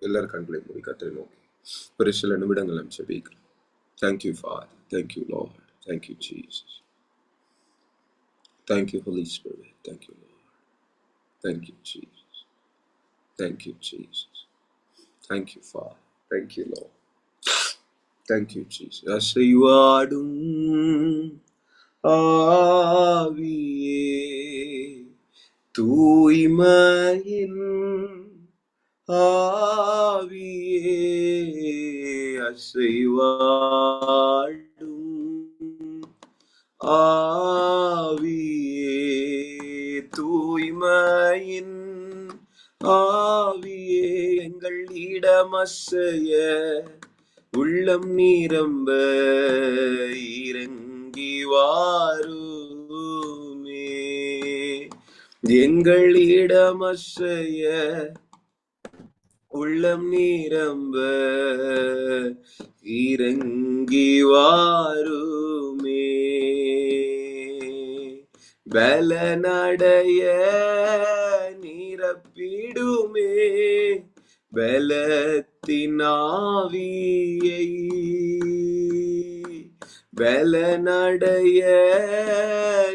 எல்லாரும் கண்களை மூடி கர்த்தரை நோக்கி ஒரு சில நிமிடங்கள் நாம் ஜெபிக்கலாம். Thank you, Father. Thank you, Lord. Thank you, Jesus. Thank you, Holy Spirit. Thank you, Lord. Thank you, Jesus. Thank you, Jesus. Thank you, Father. Thank you, Lord. Thank you, Jesus. அசைவாடும் ஆவியே, தூய்மையின் ஆவியே, அசைவாடும் ஆவியே, தூய்மையின் ஆவியே, எங்கள் இடமசைய உள்ளம் நிரம்ப இறங்கி வாருமே, எங்கள் இடமசைய உள்ளம் நிரம்ப இறங்கி வாருமே, பலனடைய நிரப்பிடுமே பலத்தின் ஆவியை, பலனடைய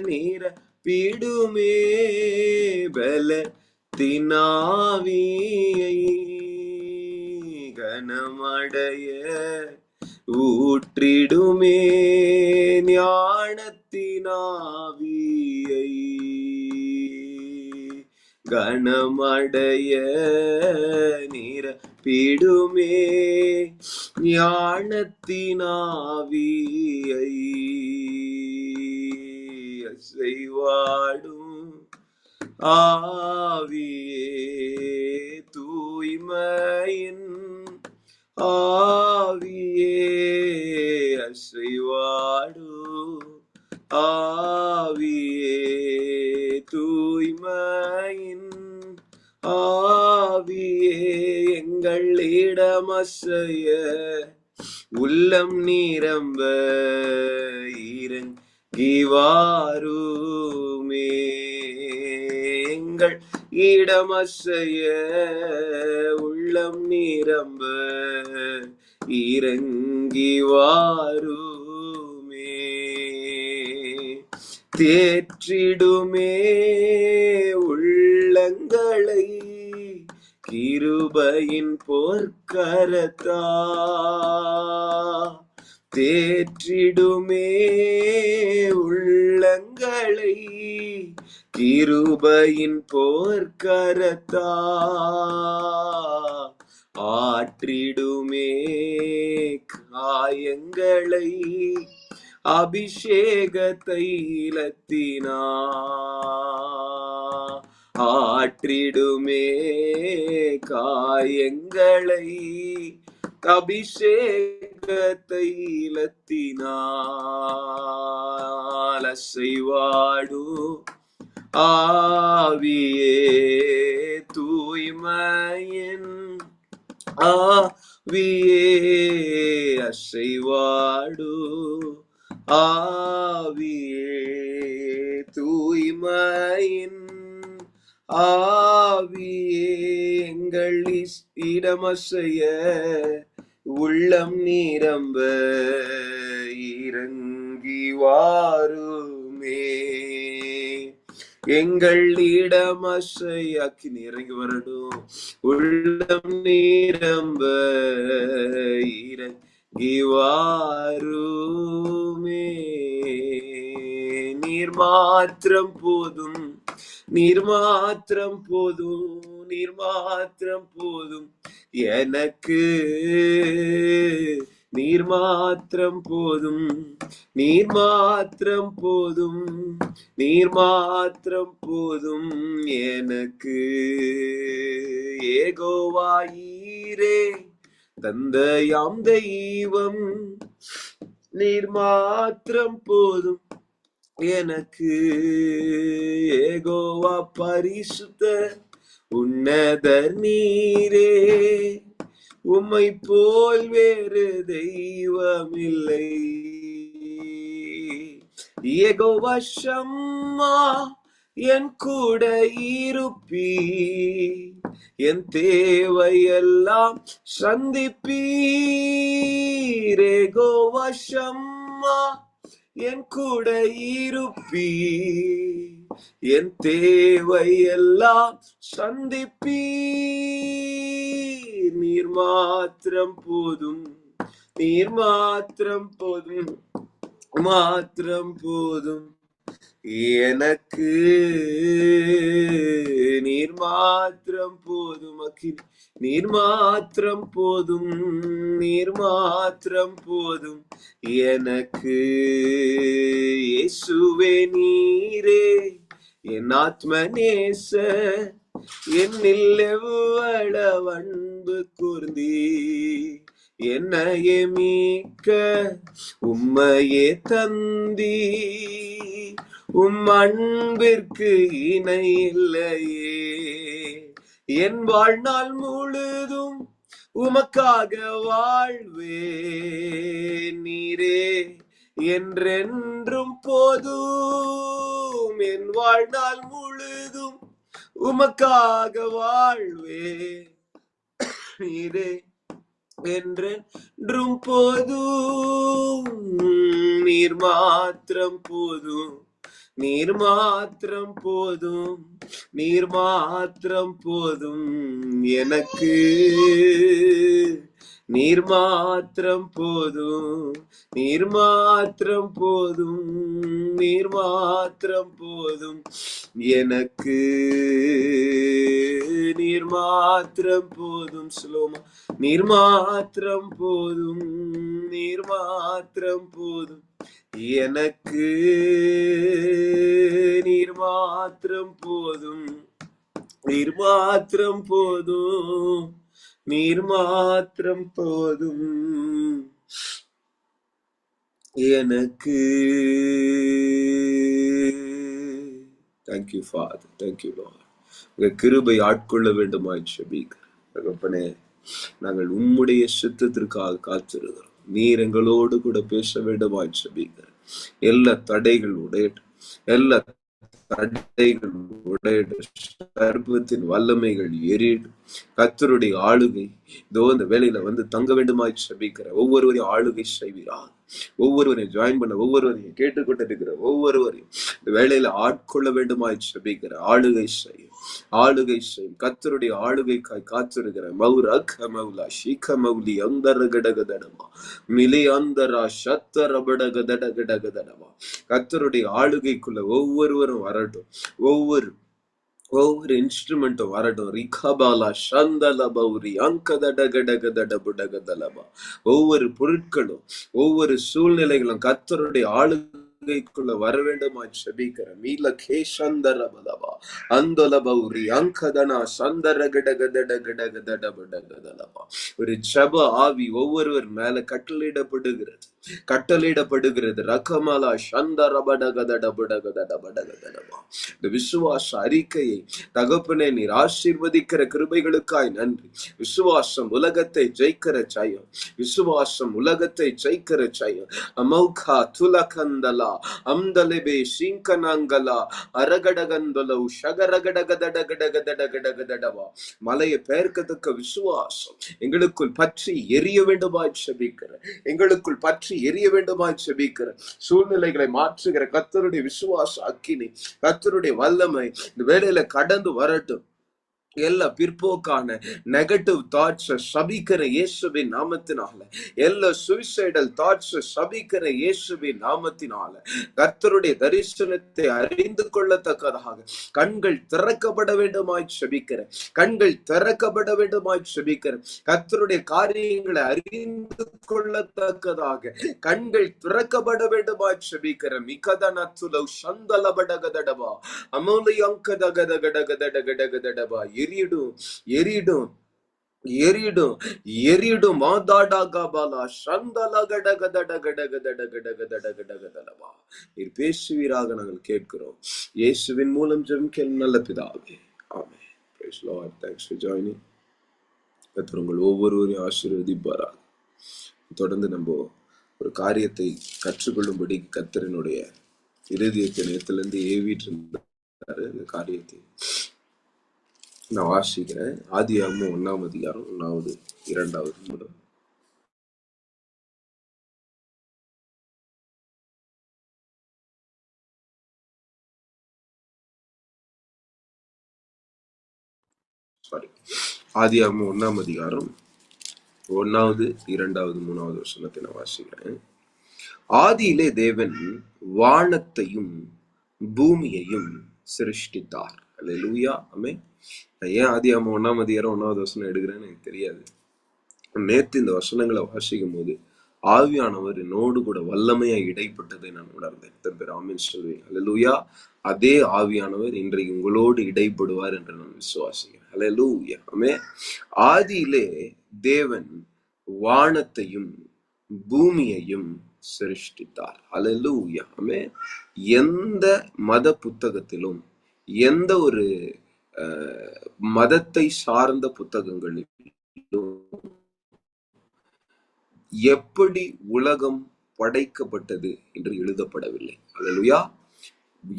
நிரப்பிடுமே பலத்தின் ஆவியை, கனமடைய ஊற்றிடுமே ஞானத்தின் ஆவியை, கனமடைய நிரப்பிடுமே ஞானத்தின் ஆவியை, அசைவாடும் ஆவியே, தூய்மையின் ஆவியே, அசைவாடும் ஆவியே, தூய்மையின் ஆவியே, எங்கள் இடமசைய உள்ளம் நிரம்ப இறங்கி வாருமே, எங்கள் இடமசைய உள்ளம் நிரம்ப இறங்கி வாருமே, தேற்றிடுமே உள்ளங்களை கிருபையின் பொற்கரத்தா, தேற்றிடுமே உள்ளங்களை கிருபையின் பொற்கரத்தா, ஆற்றிடுமே காயங்களை அபிஷேக தைலத்தினா, ஆற்றிடுமே காயங்களை அபிஷேக தைலத்தினால், அசைவாடும் ஆவியே, தூய்மையின் ஆவியே, அசைவாடும் ஆவியே, தூய்மையின் ஆவியே, எங்கள் இடமசைய உள்ளம் நிரம்ப இறங்கி வாருமே, எங்கள் இடமசைய அக்கினி இறங்கி வரணும், உள்ளம் நிரம்ப இறங்கி வாருமே, நீர் மாத்திரம் போதும், நீர் மாத்திரம் போதும், நீர் மாத்திரம் போதும் எனக்கு, நீர் மாத்திரம் போதும், நீர் மாத்திரம் போதும், நீர் மாத்திரம் போதும் எனக்கு, ஏகோவாயீரே தந்தையாம் தெய்வம், நீர் மாத்திரம் போதும் எனக்கு, ஏகோவா பரிசுத்த உன்னதர் நீரே, உம்மை போல் வேறு தெய்வமில்லை, ஏகோவா ஷம்மா என் கூட இருப்பீர், என் தேவையெல்லாம் சந்திப்பீர். யெகோவா ஷம்மா என் கூட இருப்பீர், என் தேவையெல்லாம் சந்திப்பீர். நீர் மாத்திரம் போதும், நீர் மாத்திரம் போதும், மாத்திரம் போதும் எனக்கு. நீர் மாத்திரம் போதும் அக்கினி, நீர் மாத்திரம் போதும், நீர் மாத்திரம் போதும் எனக்கு. இயேசுவே நீரே என் ஆத்ம நேச, என்னில் எவ்வளவு அன்பு கூர்ந்தீ, என்னையே மீட்க உம்மையே தந்தீ. உம் அன்பிற்கு இணை இல்லையே. என் வாழ்நாள் முழுதும் உமக்காக வாழ்வே, நீரே என்றென்றும் போதும். என் வாழ்நாள் முழுதும் உமக்காக வாழ்வே, நீரே என்றென்றும் போதும். நீர் மாத்திரம் போதும், நீர் மாத்திரம் போதும், நீர் மாத்திரம் போதும் எனக்கு. நீர் மாத்திரம் போதும், நீர் மாத்திரம் போதும், நீர் மாத்திரம் போதும் எனக்கு. நீர் மாத்திரம் போதும். ஸ்லோமா. நீர் மாத்திரம் போதும், நீர் மாத்திரம் போதும் எனக்கு. நீர் மாத்திரம் போதும், நீர் மாத்திரம் போதும், நீர் மாத்திரம் போதும் எனக்கு. Thank you father, thank you Lord. உங்க கிருபை ஆட்கொள்ள வேண்டுமாய் ஜெபிக்கிறேன் தகப்பனே. நாங்கள் உம்முடைய சித்தத்திற்காக காத்திருக்கிறோம். நீர் எங்களோடு கூட பேச வேண்டுமாய் ஜெபிக்கிறேன். எல்லா தடைகள் உடையட்டும், எல்லா தடைகள் உடையட்டும், சர்ப்பத்தின் வல்லமைகள் எரியிடும். கர்த்தருடைய ஆளுகை இதோ இந்த வேலையில வந்து தங்க வேண்டுமாய் ஜெபிக்கிற ஒவ்வொருவரையும் ஆளுகை செய்வீராக. ஒவ்வொருவரையும் ஜாயின் பண்ண ஒவ்வொருவரையும் கேட்டுக்கொண்டு இருக்கிற ஒவ்வொருவரையும் இந்த வேலையில ஆட்கொள்ள வேண்டுமாய் ஜெபிக்கிற ஆளுகை செய்யும், ஆளுகை செய்யும். கர்த்தருடைய ஆளுகைக்காய் காத்திருக்கிற மௌரக மௌலா ஷீக மௌலி அந்தர கடகதடமா மிலி அந்தரா சத்தர படகதடகடகதடமா. கர்த்தருடைய ஆளுகைக்குள்ள ஒவ்வொருவரும் வரட்டும், ஒவ்வொரு இன்ஸ்ட்ருமெண்ட்டும் வரட்டும். ரிகபாலா சந்தல பௌரி அங்கதடகடகதடபுடகதலபா. ஒவ்வொரு பொருட்களும் ஒவ்வொரு சூழ்நிலைகளும் கர்த்தருடைய ஆளுகைக்குள்ள வர வேண்டுமா ஜெபிக்கிறேன். மீல கேஷந்தரபலபா அந்தல பௌரி அங்கதனா சந்தரகடகதடகடகதடபுடகதலபா. ஒரு ஜெப ஆவி ஒவ்வொருவர் மேல கட்டளையிடப்படுகிறது, கட்டளையிடப்படுகிறது. ரகமலா சந்தரபடகதடபுடகதடபடகதலபா. இந்த விசுவாச அறிக்கையை தகப்பனே நீர் ஆசீர்வதிக்கிற கிருபைகளுக்காய் நன்றி. விசுவாசம் உலகத்தை ஜெயிக்கிற ஜெயம், விசுவாசம் உலகத்தை ஜெயிக்கிற ஜெயம். அமௌகா துலகந்தலா அம்தலெபே சிங்கனங்கலா அரகடகந்தலௌ ஷகரகடகதடகடகதடகடகதடவா. மலையை பெயர்க்கத்தக்க விசுவாசம் எங்களுக்குள் பற்றி எரிய வேண்டுமாய் ஜெபிக்கிற, எங்களுக்குள் பற்றி எரிய வேண்டுமாய் ஜெபிக்கிற சூழ்நிலைகளை மாற்றுகிற கர்த்தருடைய விசுவாச அக்கினி, கர்த்தருடைய வல்லமை இந்த வேளையில கடந்து வரட்டும். எல்லா பிற்போக்கான நெகட்டிவ் தாட்ஸ் சபிக்கிற இயேசுவின் நாமத்தினால, எல்லா சூசைடல் தாட்ஸ் சபிக்கிற இயேசுவின் நாமத்தினால கர்த்தருடைய தரிசனத்தை அறிந்து கொள்ளத்தக்கதாக கண்கள் திறக்கப்பட வேண்டுமாய் ஜெபிக்கிற, கண்கள் திறக்கப்பட வேண்டுமாய் ஜெபிக்கிற, கர்த்தருடைய காரியங்களை அறிந்து கொள்ளத்தக்கதாக கண்கள் திறக்கப்பட வேண்டுமாய் ஜெபிக்கிற. மிகதனத்துலௌ சந்தலபடகதடபா அமோலி அங்கதகதகடகதடகடகதடபா. எரியிடும், எரியிடும், எரியிடும், எரியிடும். மாதாடாகபாலா சந்தலகடகதடகடகதடகடகதடகடகதலபா. நீர் பேசுவீராக நாங்கள் கேட்கிறோம். இயேசுவின் மூலம் ஜெபிக்கிறோம் நல்ல பிதாவே, ஆமென். Praise Lord. Thanks for joining. கர்த்தர் உங்கள் ஒவ்வொருவரையும் ஆசீர்வதிப்பாராக. தொடர்ந்து நம்ம ஒரு காரியத்தை கற்றுக்கொள்ளும்படி கர்த்தரினுடைய இருதயத்தை நேரத்திலிருந்து ஏவிட்டு இந்த காரியத்தை நான் வாசிக்கிறேன். ஆதியாகமம் 1ஆம் அதிகாரம் 1வது 2வது நிமிடம். ஆதியாகமம் 1ஆம் அதிகாரம் 1வது 2வது 3வது வசனத்தை நான் வாசிக்கிறேன். ஆதியிலே தேவன் வானத்தையும் பூமியையும் சிருஷ்டித்தார். அல்லேலூயா, ஆமென். நான் ஏன் ஆதியாகமம் 1ஆம் அதிகாரம் 1வது வசனம் எடுக்கிறேன்னு எனக்கு தெரியாது. நேற்று இந்த வசனங்களை வாசிக்கும் போது ஆவியானவர் என்னோடு கூட வல்லமையா இடைப்பட்டதை நான் உணர்ந்தேன். எத்தனை பேர் ஆமென் சொல்வீங்க? அல்லேலூயா. அதே ஆவியானவர் இன்றைக்கு உங்களோடு இடைப்படுவார் என்று நான் விசுவாசிக்கிறேன். அல்லேலூயா, ஆமென். ஆதியிலே தேவன் வானத்தையும் பூமியையும் சிருஷ்டித்தார். அல்லேலூயா, ஆமென். எந்த மத புத்தகத்திலும் எந்த ஒரு மதத்தை சார்ந்த புத்தகங்களிலும் எப்படி உலகம் படைக்கப்பட்டது என்று எழுதப்படவில்லை. அல்லேலூயா.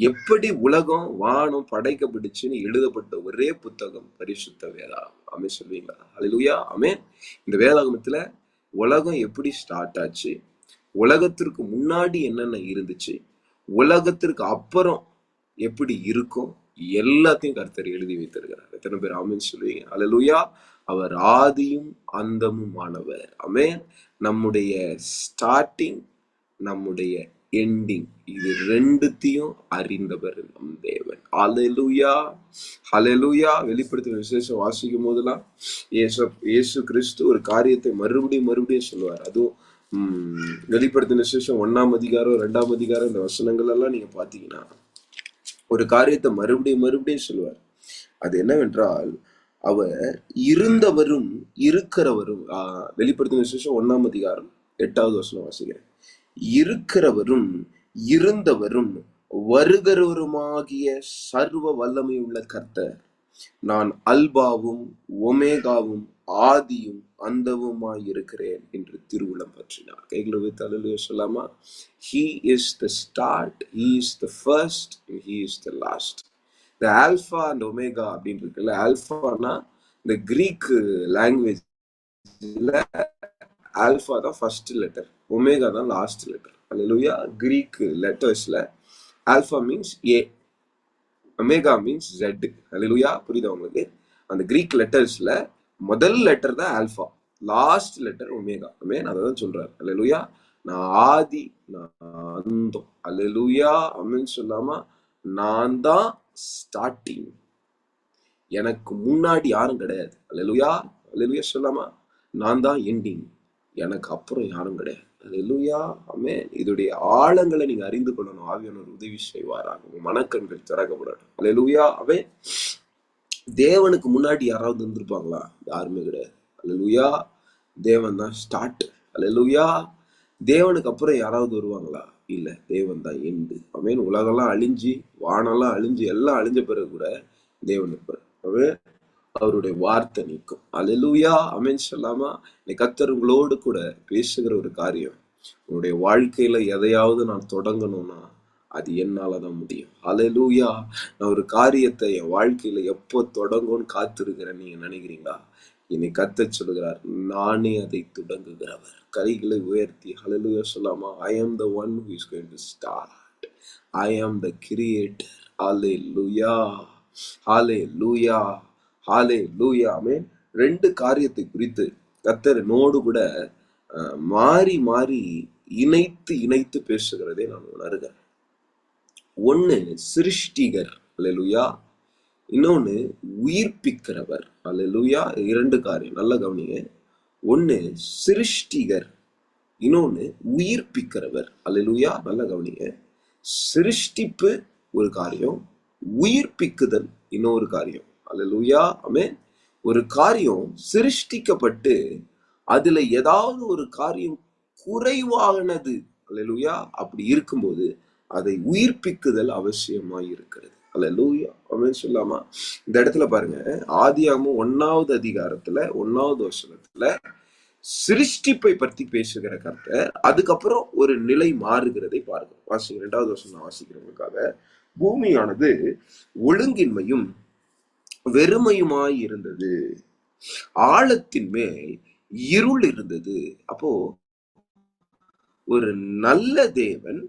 எப்படி உலகம் வானம் படைக்கப்பட்டுச்சுன்னு எழுதப்பட்ட ஒரே புத்தகம் பரிசுத்த வேதாகம். ஆமென் சொல்வீங்களா? அல்லேலூயா, ஆமென். இந்த வேதாகமத்துல உலகம் எப்படி ஸ்டார்ட் ஆச்சு, உலகத்திற்கு முன்னாடி என்னென்ன இருந்துச்சு, உலகத்திற்கு அப்புறம் எப்படி இருக்கும், எல்லாத்தையும் கர்த்தர் எழுதி வைத்திருக்கிறார். எத்தனை பேர் ஆமென் சொல்லுவீங்க? அல்லேலூயா. அவர் ஆதியும் அந்தமும் ஆனவர். ஆமென். நம்முடைய ஸ்டார்டிங், நம்முடைய எண்டிங், இது ரெண்டுத்தையும் அறிந்தவர் நம் தேவன். அல்லேலூயா, அல்லேலூயா. வெளிப்படுத்தின விசேஷம் வாசிக்கும் போதெல்லாம் இயேசு கிறிஸ்து ஒரு காரியத்தை மறுபடியும் சொல்லுவார். அதுவும் வெளிப்படுத்தின விசேஷம் 1ஆம் அதிகாரம் 2ஆம் அதிகாரம் இந்த வசனங்கள் எல்லாம் நீங்க பாத்தீங்கன்னா ஒரு காரியத்தை மறுபடியும் சொல்லுவார். அது என்னவென்றால், அவர் இருந்தவரும் இருக்கிறவரும். வெளிப்படுத்தின விசேஷம் 1ஆம் அதிகாரம் 8வது வசனம் வாசிக்கிறேன். இருக்கிறவரும் இருந்தவரும் வருகிறவருமாகிய சர்வ வல்லமை உள்ள கர்த்தர், நான் அல்பாவும் ஒமேகாவும் ஆதியும் அந்தவுமாய் இருக்கிறேன் என்று திருவுளம் பற்றினார். கைகளை வைத்து அல்லேலூயா சொல்லாமா? He is the start, he is the first, and he is the last. இந்த ஆல்பா அண்ட் ஒமேகா அப்படின்னு இருக்குல்ல, ஆல்பானா இந்த கிரீக் லாங்குவேஜ்ல ஆல்பா தான் ஃபர்ஸ்ட் லெட்டர், ஒமேகா தான் லாஸ்ட் லெட்டர். அல்லேலூயா. கிரீக் லெட்டர்ஸ்ல ஆல்பா மீன்ஸ் ஏ, ஒமேகா மீன்ஸ் ஜெட். அல்லேலூயா. புரியுதா உங்களுக்கு? அந்த கிரீக் லெட்டர்ஸ்ல முதல் லெட்டர் தான் ஆல்பா, லாஸ்ட் லெட்டர் ஒமேகா. ஆமென். அதான் சொல்றாரு. அல்லேலூயா. நான் ஆதி, நான் அந்தம். அல்லேலூயா, ஆமென் சொல்லாமா? நான் தான் ஸ்டார்டிங், எனக்கு முன்னாடி யாரும் கிடையாது. அல்லேலூயா, அல்லேலூயா சொல்லாமா? நான் தான் எண்டிங், எனக்கு அப்புறம் யாரும் கிடையாது. அல்லேலூயா, ஆமென். இதோடைய ஆழங்களை நீங்க அறிந்து கொள்ளணும். ஆவியானவர் உதவி செய்வாராக. உங்க மனக்கண்கள் திறக்கப்படட்டும். அல்லேலூயா, ஆமென். தேவனுக்கு முன்னாடி யாராவது இருந்திருப்பாங்களா? யாருமே கிடையாது. அல்லேலூயா. தேவன் தான் ஸ்டார்ட். அல்லேலூயா. தேவனுக்கு அப்புறம் யாராவது வருவாங்களா? இல்ல, தேவன் தான் எண்டு. ஆமென். உலகெல்லாம் அழிஞ்சு, வானெல்லாம் அழிஞ்சு, எல்லாம் அழிஞ்ச பிறகு கூட தேவன் இருப்பார். அவருடைய வார்த்தை நிற்கும். அல்லேலூயா, ஆமென் சொல்லாமா? கர்த்தர் உங்களோடு கூட பேசுகிற ஒரு காரியம், உங்களுடைய வாழ்க்கையில எதையாவது நான் தொடங்கணும்னா அது என்னாலதான் முடியும். அல்லேலூயா. நான் ஒரு காரியத்தை என் வாழ்க்கையில எப்போ தொடங்கும்னு காத்திருக்கிறேன் நீங்க நினைக்கிறீங்களா? என்னை கர்த்தர் சொல்லுகிறார், நானே அதை தொடங்குகிறவர். கைகளை உயர்த்தி அல்லேலூயா சொல்லாமா? I am the one who is going to start. I am the creator. அல்லேலூயா, அல்லேலூயா, அல்லேலூயா, ஆமென். ரெண்டு காரியத்தை குறித்து கர்த்தர் என்னோடு கூட மாறி மாறி இணைத்து பேசுகிறதை நான் உணர்கிறேன். ஒண்ணு சிருஷ்டிகர். அல்லேலூயா. இன்னொன்னு உயிர்ப்பிக்கிறவர். அல்லேலூயா. இரண்டு காரியம் நல்ல கவனிங்க. ஒண்ணு சிருஷ்டிகர், இன்னொன்னு உயிர்ப்பிக்கிறவர். அல்லேலூயா. நல்ல கவனிங்க. சிருஷ்டிப்பு ஒரு காரியம், உயிர்ப்பிக்குதல் இன்னொரு காரியம். அல்லேலூயா, ஆமென். ஒரு காரியம் சிருஷ்டிக்கப்பட்டு அதுல ஏதாவது ஒரு காரியம் குறைவானது, அல்லேலூயா, அப்படி இருக்கும்போது அதை உயிர்ப்பிக்குதல் அவசியமாய் இருக்கிறது. அல்லேலூயா, ஆமென் சொல்லாமா? இந்த இடத்துல பாருங்க, ஆதியாகமம் 1வது அதிகாரத்துல 1வது வசனத்துல சிருஷ்டிப்பை பற்றி பேசுகிற கர்த்தர் அதுக்கப்புறம் ஒரு நிலை மாறுகிறதை பாருங்க. வாசிங்க, 2வது வசனம் வாசிக்கிறவங்களுக்காக. பூமியானது ஒழுங்கின்மையும் வெறுமையுமாய் இருந்தது, ஆழத்தின் மேல் இருள் இருந்தது. அப்போ ஒரு நல்ல தேவன்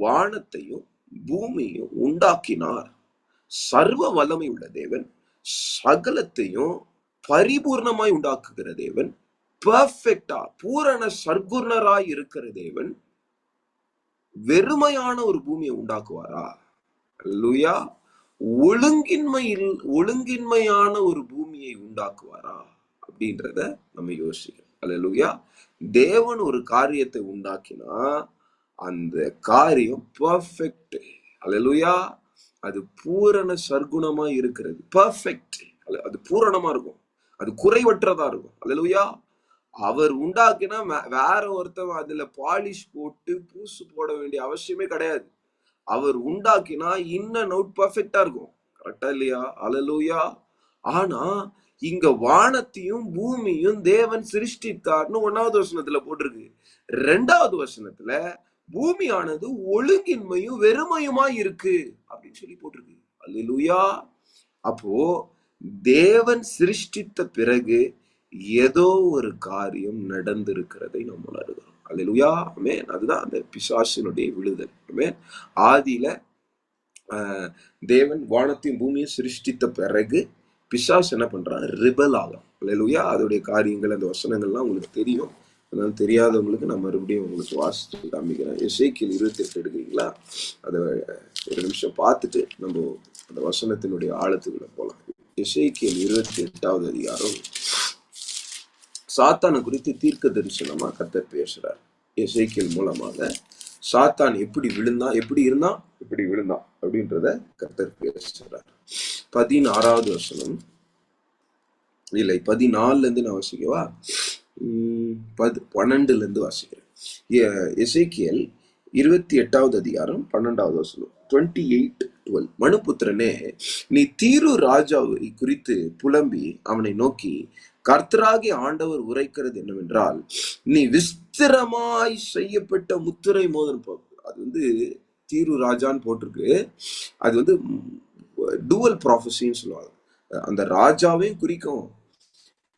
வானத்தையும் பூமியையும் உண்டாக்கினார். சர்வ வல்லமை உள்ள தேவன், சகலத்தையும் பரிபூர்ணமாய் உண்டாக்குகிற தேவன், பெர்ஃபெக்டா பூரண சர்க்குணராய் இருக்கிற தேவன் வெறுமையான ஒரு பூமியை உண்டாக்குவாரா? அல்லேலூயா. ஒழுங்கின்மையான ஒரு பூமியை உண்டாக்குவாரா அப்படின்றத நம்ம யோசிக்கிறோம். அல்லேலூயா. தேவன் ஒரு காரியத்தை உண்டாக்கினா அந்த காரியம் பெர்ஃபெக்ட். அல்லேலூயா. அது பூரண சர்க்குணமா இருக்கிறது, பெர்ஃபெக்ட். அது பூரணமா இருக்கும், அது குறைவற்றதா இருக்கும். அல்லேலூயா. அவர் உண்டாக்கினா வேற ஒருத்தவன் அதுல பாலிஷ் போட்டு பூசு போட வேண்டிய அவசியமே கிடையாது. அவர் உண்டாக்கினா இன்னும் அவுட் பெர்ஃபெக்டா இருக்கும். கரெக்டா இல்லையா? அல்லேலூயா. ஆனா இங்க வானத்தையும் பூமியும் தேவன் சிருஷ்டித்தார்னு 1வது வசனத்துல போட்டிருக்கு. 2வது வசனத்துல பூமியானது ஒழுங்கின்மையும் வெறுமையுமா இருக்கு அப்படின்னு சொல்லி போட்டிருக்கு. அல்லேலூயா. அப்போ தேவன் சிருஷ்டித்த பிறகு ஏதோ ஒரு காரியம் நடந்திருக்கிறதை நாம் உணர்கிறோம். அல்லேலூயா. ஆமென். அதுதான் அந்த பிசாசினுடைய விழுதல். ஆமென். ஆதியில தேவன் வானத்தையும் பூமியை சிருஷ்டித்த பிறகு பிசாசு என்ன பண்றான்? ரிபல் ஆகும். அல்லேலூயா. அதோடைய காரியங்கள், அந்த வசனங்கள்லாம் உங்களுக்கு தெரியும். அதனால தெரியாதவங்களுக்கு நான் மறுபடியும் உங்களுக்கு வாசித்து காமிக்கிறேன். எசேக்கியேல் 28 எடுக்கிறீங்களா? அதை ஒரு நிமிஷம் பார்த்துட்டு நம்ம அந்த வசனத்தினுடைய ஆழத்துக்குள்ள போலாம். எசேக்கியேல் 28வது அதிகாரம் சாத்தானை குறித்து தீர்க்க தரிசனமா கர்த்தர் பேசுறார். எசேக்கியேல் மூலமாக சாத்தான் எப்படி விழுந்தான், எப்படி இருந்தான், எப்படி விழுந்தான் அப்படின்றத கர்த்தர் பேசுறார். 16வது வசனம், இல்லை 14ல இருந்து நான் வாசிக்கவா? 12ல இருந்து வாசிக்கிறேன். எசேக்கியேல் 28வது அதிகாரம் 12வது வசனம். 28:12. மனுபுத்திரனே, நீ தீரு ராஜாவை குறித்து புலம்பி அவனை நோக்கி, கர்த்தராகிய ஆண்டவர் உரைக்கிறது என்னவென்றால், நீ விஸ்திரமாய் செய்யப்பட்ட முத்திரை மோதிரம். அது தீரு ராஜான்னு போட்டிருக்கு. அது டூவல் ப்ராஃபஸின்னு சொல்லுவாங்க. அந்த ராஜாவையும் குறிக்கும்,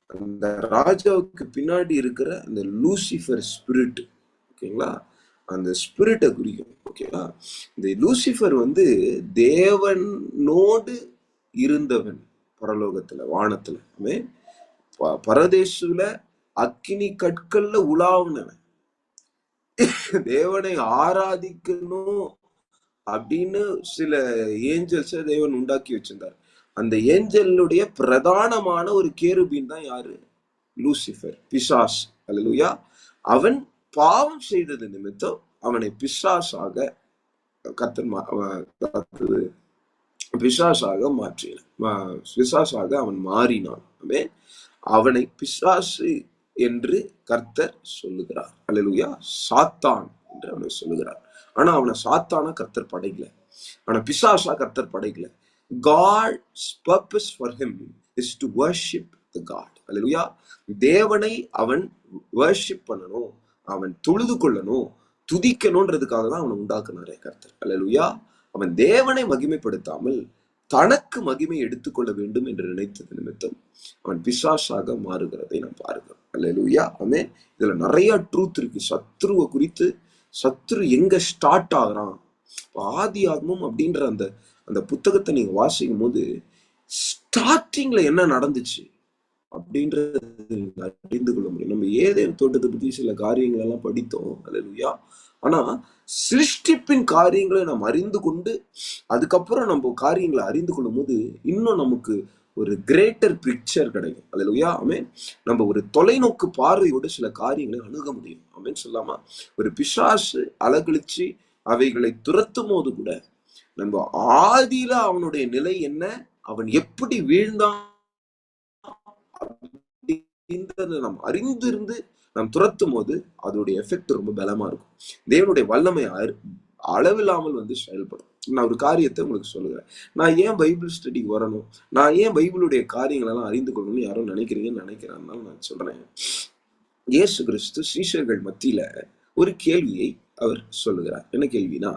அந்த ராஜாவுக்கு பின்னாடி இருக்கிற அந்த லூசிஃபர் ஸ்பிரிட், ஓகேங்களா, அந்த ஸ்பிரிட்டை குறிக்கும். ஓகேவா? இந்த லூசிஃபர் தேவனோடு இருந்தவன், பரலோகத்துல வானத்துல பரதேசுல அக்கினி கற்கள்ல உலாவுனவன், தேவனை ஆராதிக்கணும் அப்படின்னு சில ஏஞ்சல்ஸை தேவன் உண்டாக்கி வச்சிருந்தார். அந்த ஏஞ்சலுடைய பிரதானமான ஒரு கேருபீன் தான் யாரு? லூசிஃபர், பிசாஸ். அல்லேலூயா. அவன் பாவம் செய்தது நிமித்தம் அவனை பிசாசாக பிசாசாக அவன் மாறினான். அவனை பிசாசு என்று கர்த்தர் சொல்லுகிறார். அல்லேலூயா. சாத்தான் என்று அவனை சொல்லுகிறார். ஆனா அவனை சாத்தானா கர்த்தர் படைக்கல, அவனை பிசாசா கர்த்தர் படைக்கல. God's purpose for him is to worship the God. அல்லேலூயா. தேவனை அவன் worship பண்ணணும், அவன் தொழுது கொள்ளணும், துதிக்கணும்ன்றதுக்காக தான் அவனை உண்டாக்குனாரே கர்த்தர். அல்லேலூயா. அவன் தேவனை மகிமைப்படுத்தாமல் தனக்கு மகிமை எடுத்துக்கொள்ள வேண்டும் என்று நினைத்தது நிமித்தம் அவன் பிசாசாக மாறுகிறதை நாம் பார்க்கிறோம். அல்லேலூயா. ஆமென். இதுல நிறைய ட்ரூத் இருக்கு சத்ருவை குறித்து. சத்ரு எங்க ஸ்டார்ட் ஆகுறான்? ஆதியாகமம் அப்படின்ற அந்த புத்தகத்தை நீங்க வாசிக்கும் போது ஸ்டார்டிங்ல என்ன நடந்துச்சு அப்படின்றது அறிந்து கொள்ள முடியும். நம்ம ஏதேன் தோட்டத்தை பத்தி சில காரியங்கள் எல்லாம் படித்தோம். அல்லேலூயா. ஆனா சிருஷ்டிப்பின் காரியங்களை நாம் அறிந்து கொண்டு அதுக்கப்புறம் நம்ம காரியங்களை அறிந்து கொள்ளும் போது இன்னும் நமக்கு ஒரு கிரேட்டர் பிக்சர் கிடைக்கும். அல்லேலூயா. ஆமென். நம்ம ஒரு தொலைநோக்கு பார்வையோடு சில காரியங்களை அணுக முடியும். ஆமென் சொல்லாமா? ஒரு பிசாசு அலகழிச்சு அவைகளை துரத்தும் போது கூட நம்ம ஆதியில அவனுடைய நிலை என்ன, அவன் எப்படி வீழ்ந்தான் நாம் அறிந்திருந்து நாம் துரத்தும் போது அதோடைய எஃபெக்ட் ரொம்ப பலமா இருக்கும். தேவனுடைய வல்லமை அளவில்லாமல் செயல்படும். நான் ஒரு காரியத்தை உங்களுக்கு சொல்லுகிறேன். நான் ஏன் பைபிள் ஸ்டடிக்கு வரணும், நான் ஏன் பைபிளுடைய காரியங்கள் எல்லாம் அறிந்து கொள்ளணும்னு யாரும் நினைக்கிறீங்கன்னு நினைக்கிறேன்னால நான் சொல்றேன். இயேசு கிறிஸ்து சீஷர்கள் மத்தியில ஒரு கேள்வியை அவர் சொல்லுகிறார். என்ன கேள்வினா,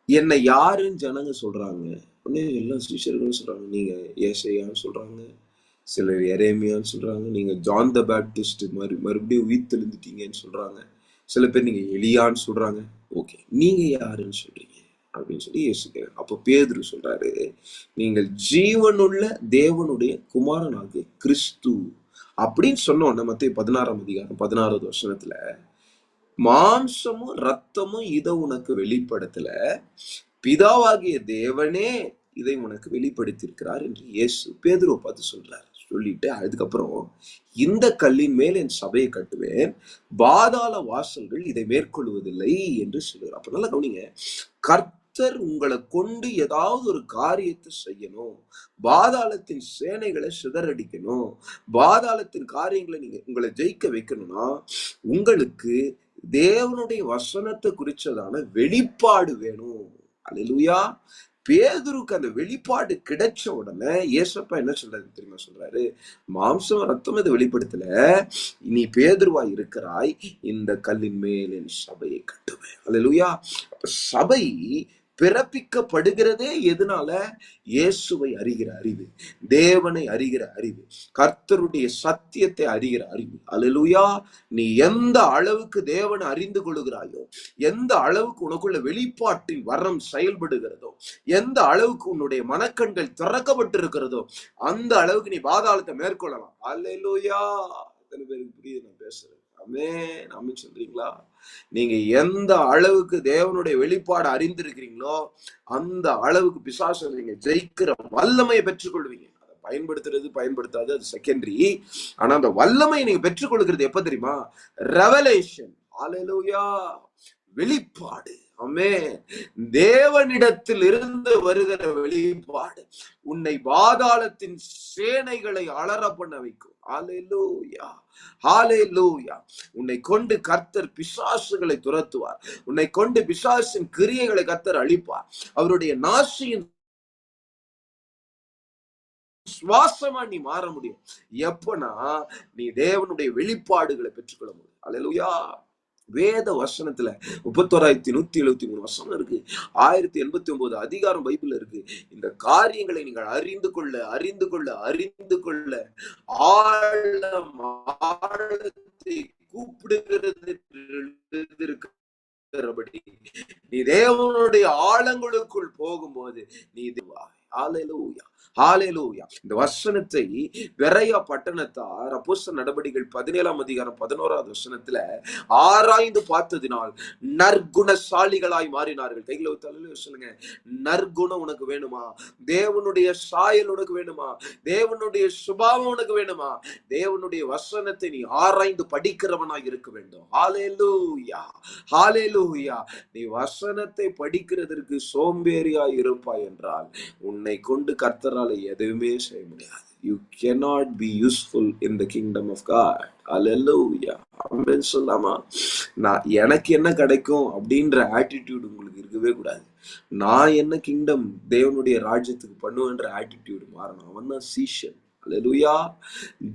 என்னை யாருன்னு ஜனங்க சொல்றாங்க. உடனே எல்லா சிஷ்யர்களும் சொல்றாங்க, நீங்க ஏசாயான்னு சொல்றாங்க, சிலர் எரேமியான்னு சொல்றாங்க, நீங்க ஜான் த பேப்டிஸ்ட் மறுபடியும் உயிர்த்தெழுந்துட்டீங்கன்னு சொல்றாங்க, சில பேர் நீங்க எலியான்னு சொல்றாங்க. ஓகே, நீங்க யாருன்னு சொல்றீங்க அப்படின்னு சொல்லி இயேசு கேட்கிறார். அப்போ பேதுரு சொல்றாரு, நீங்கள் ஜீவனுள்ள தேவனுடைய குமாரனாகிய கிறிஸ்து அப்படின்னு சொன்ன உடனே மத்தேயு 16 வசனத்துல, மாம்சமும் ரத்தமும் இதை உனக்கு வெளிப்படுத்தல, பிதாவாகிய தேவனே இதை உனக்கு வெளிப்படுத்தியிருக்கிறார் என்று இயேசு பேதுருவை பார்த்து சொல்றார். சொல்லிட்டு அதுக்கப்புறம், இந்த கல்லின் மேல் என் சபையை கட்டுவேன், பாதாள வாசல்கள் இதை மேற்கொள்வதில்லை என்று சொல்லுவார். அப்ப நல்லா கவனிங்க, கர்த்தர் உங்களை கொண்டு ஏதாவது ஒரு காரியத்தை செய்யணும், பாதாளத்தின் சேனைகளை சிதறடிக்கணும், பாதாளத்தின் காரியங்களை நீங்க உங்களை ஜெயிக்க வைக்கணும்னா, உங்களுக்கு தேவனுடைய வசனத்தை குறிச்சதான வெளிப்பாடு வேணும். அல்லேலூயா. பேதுருக்கு அந்த வெளிப்பாடு கிடைச்ச உடனே ஏசப்பா என்ன சொல்றாரு தெரியுமா? சொல்றாரு, மாம்சம் ரத்தம் இதை வெளிப்படுத்தல, நீ பேதுருவா இருக்கிறாய், இந்த கல்லின் மேல் என் சபையை கட்டுவேன். அல்லேலூயா. சபை பிறப்பிக்கப்படுகிறதே எதனால? இயேசுவை அறிகிற அறிவு, தேவனை அறிகிற அறிவு, கர்த்தருடைய சத்தியத்தை அறிகிற அறிவு. அல்லேலூயா. நீ எந்த அளவுக்கு தேவனை அறிந்து கொள்ளுகிறாயோ, எந்த அளவுக்கு உனக்குள்ள வெளிப்பாட்டின் வரம் செயல்படுகிறதோ, எந்த அளவுக்கு உன்னுடைய மனக்கண்கள் திறக்கப்பட்டிருக்கிறதோ, அந்த அளவுக்கு நீ பாதாளத்தை மேற்கொள்ளலாம். அல்லேலூயா. எத்தனை பேருக்கு புரியுது நான் பேசுறேன்? ஆமென். ஆமென் சொல்றீங்களா? நீங்க எந்த அளவுக்கு தேவனுடைய வெளிப்பாடு அறிந்திருக்கிறீங்களோ, அந்த அளவுக்கு பிசாசை நீங்க ஜெயிக்கிற வல்லமையை பெற்றுக்கொள்வீங்க. அதை பயன்படுத்தாது அது செகண்டரி. ஆனா அந்த வல்லமையை நீங்க பெற்றுக்கொள்கிறது எப்ப தெரியுமா? ரெவலேஷன். அல்லேலூயா. வெளிப்பாடு. ஆமென். தேவனிடத்தில் இருந்து வருகிற வெளிப்பாடு உன்னை பாதாளத்தின் சேனைகளை அலற பண்ண வைக்கும். ஹல்லேலூயா. ஹல்லேலூயா. உன்னை கொண்டு கர்த்தர் பிசாசுகளை துரத்துவார். உன்னை கொண்டு பிசாசின் கிரியைகளை கர்த்தர் அழிப்பார். அவருடைய நாசியின் சுவாசமா நீ மாற முடியும். எப்பனா நீ தேவனுடைய வெளிப்பாடுகளை பெற்றுக்கொள்ள முடியும். அல்லேலூயா. வேத வசனத்துல 31,173 வசனம் இருக்கு, 1089 அதிகாரம் பைபிள்ல இருக்கு. இந்த காரியங்களை நீங்கள் அறிந்து கொள்ள அறிந்து கொள்ள அறிந்து கொள்ள ஆழத்தை கூப்பிடுகிறது இருக்கிறபடி நீ தேவனுடைய ஆழங்களுக்குள் போகும்போது நீ தேவா. ஹல்லேலூயா. ஹல்லேலூயா. இந்த வசனத்தை பெரையா பட்டணத்தார் அப்போஸ்தலர் நடபடிகள் 17 வசனத்துல ஆராய்ந்து பார்த்ததினால் நற்குணசாலிகளாய் மாறினார்கள். கைகளை ஊத்தி சொல்லுங்க, நற்குணம் உனக்கு வேணுமா? தேவனுடைய சாயல் உனக்கு வேணுமா? தேவனுடைய சுபாவம் உனக்கு வேணுமா? தேவனுடைய வசனத்தை நீ ஆராய்ந்து படிக்கிறவனாய் இருக்க வேண்டும். ஹல்லேலூயா. ஹல்லேலூயா. நீ வசனத்தை படிக்கிறதற்கு சோம்பேறியாய் இருப்பாய் என்றால் உன்னை கொண்டு கர்த்தரால எதுவுமே செய்ய முடியாது. You cannot be useful in the kingdom of God. Hallelujah. ஆமென் சொல்லாமா? நான் எனக்கு என்ன கிடைக்கும் அப்படின்ற ஆட்டிடியூட் உங்களுக்கு இருக்கவே கூடாது. நான் என்ன கிங்டம் தேவனுடைய ராஜ்யத்துக்கு பண்ணுவேன்ற ஆட்டிடியூட் மாறணும். அவன் தான் சீஷன். அல்லேலூயா.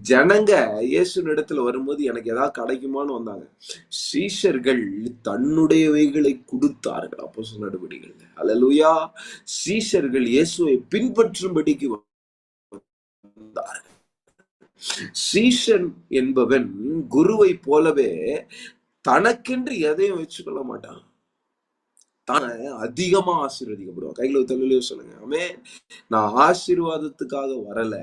ஜனங்க இயேசுவின் இடத்துல வரும்போது எனக்கு ஏதாவது கிடைக்குமான்னு வந்தாங்க. சீஷர்கள் தன்னுடையவைகளை கொடுத்தார்கள். அப்போஸ்தலர் நடபடிகள். அல்லேலூயா. சீஷர்கள் இயேசுவை பின்பற்றும்படிக்கு வந்தார்கள். சீஷன் என்பவன் குருவை போலவே தனக்கென்று எதையும் வச்சுக்கொள்ள மாட்டான், தானே அதிகமா ஆசீர்வதிக்கப்படுவான். கையில தொழிலே சொல்லுங்க. ஆமென். நான் ஆசீர்வாதத்துக்காக வரல,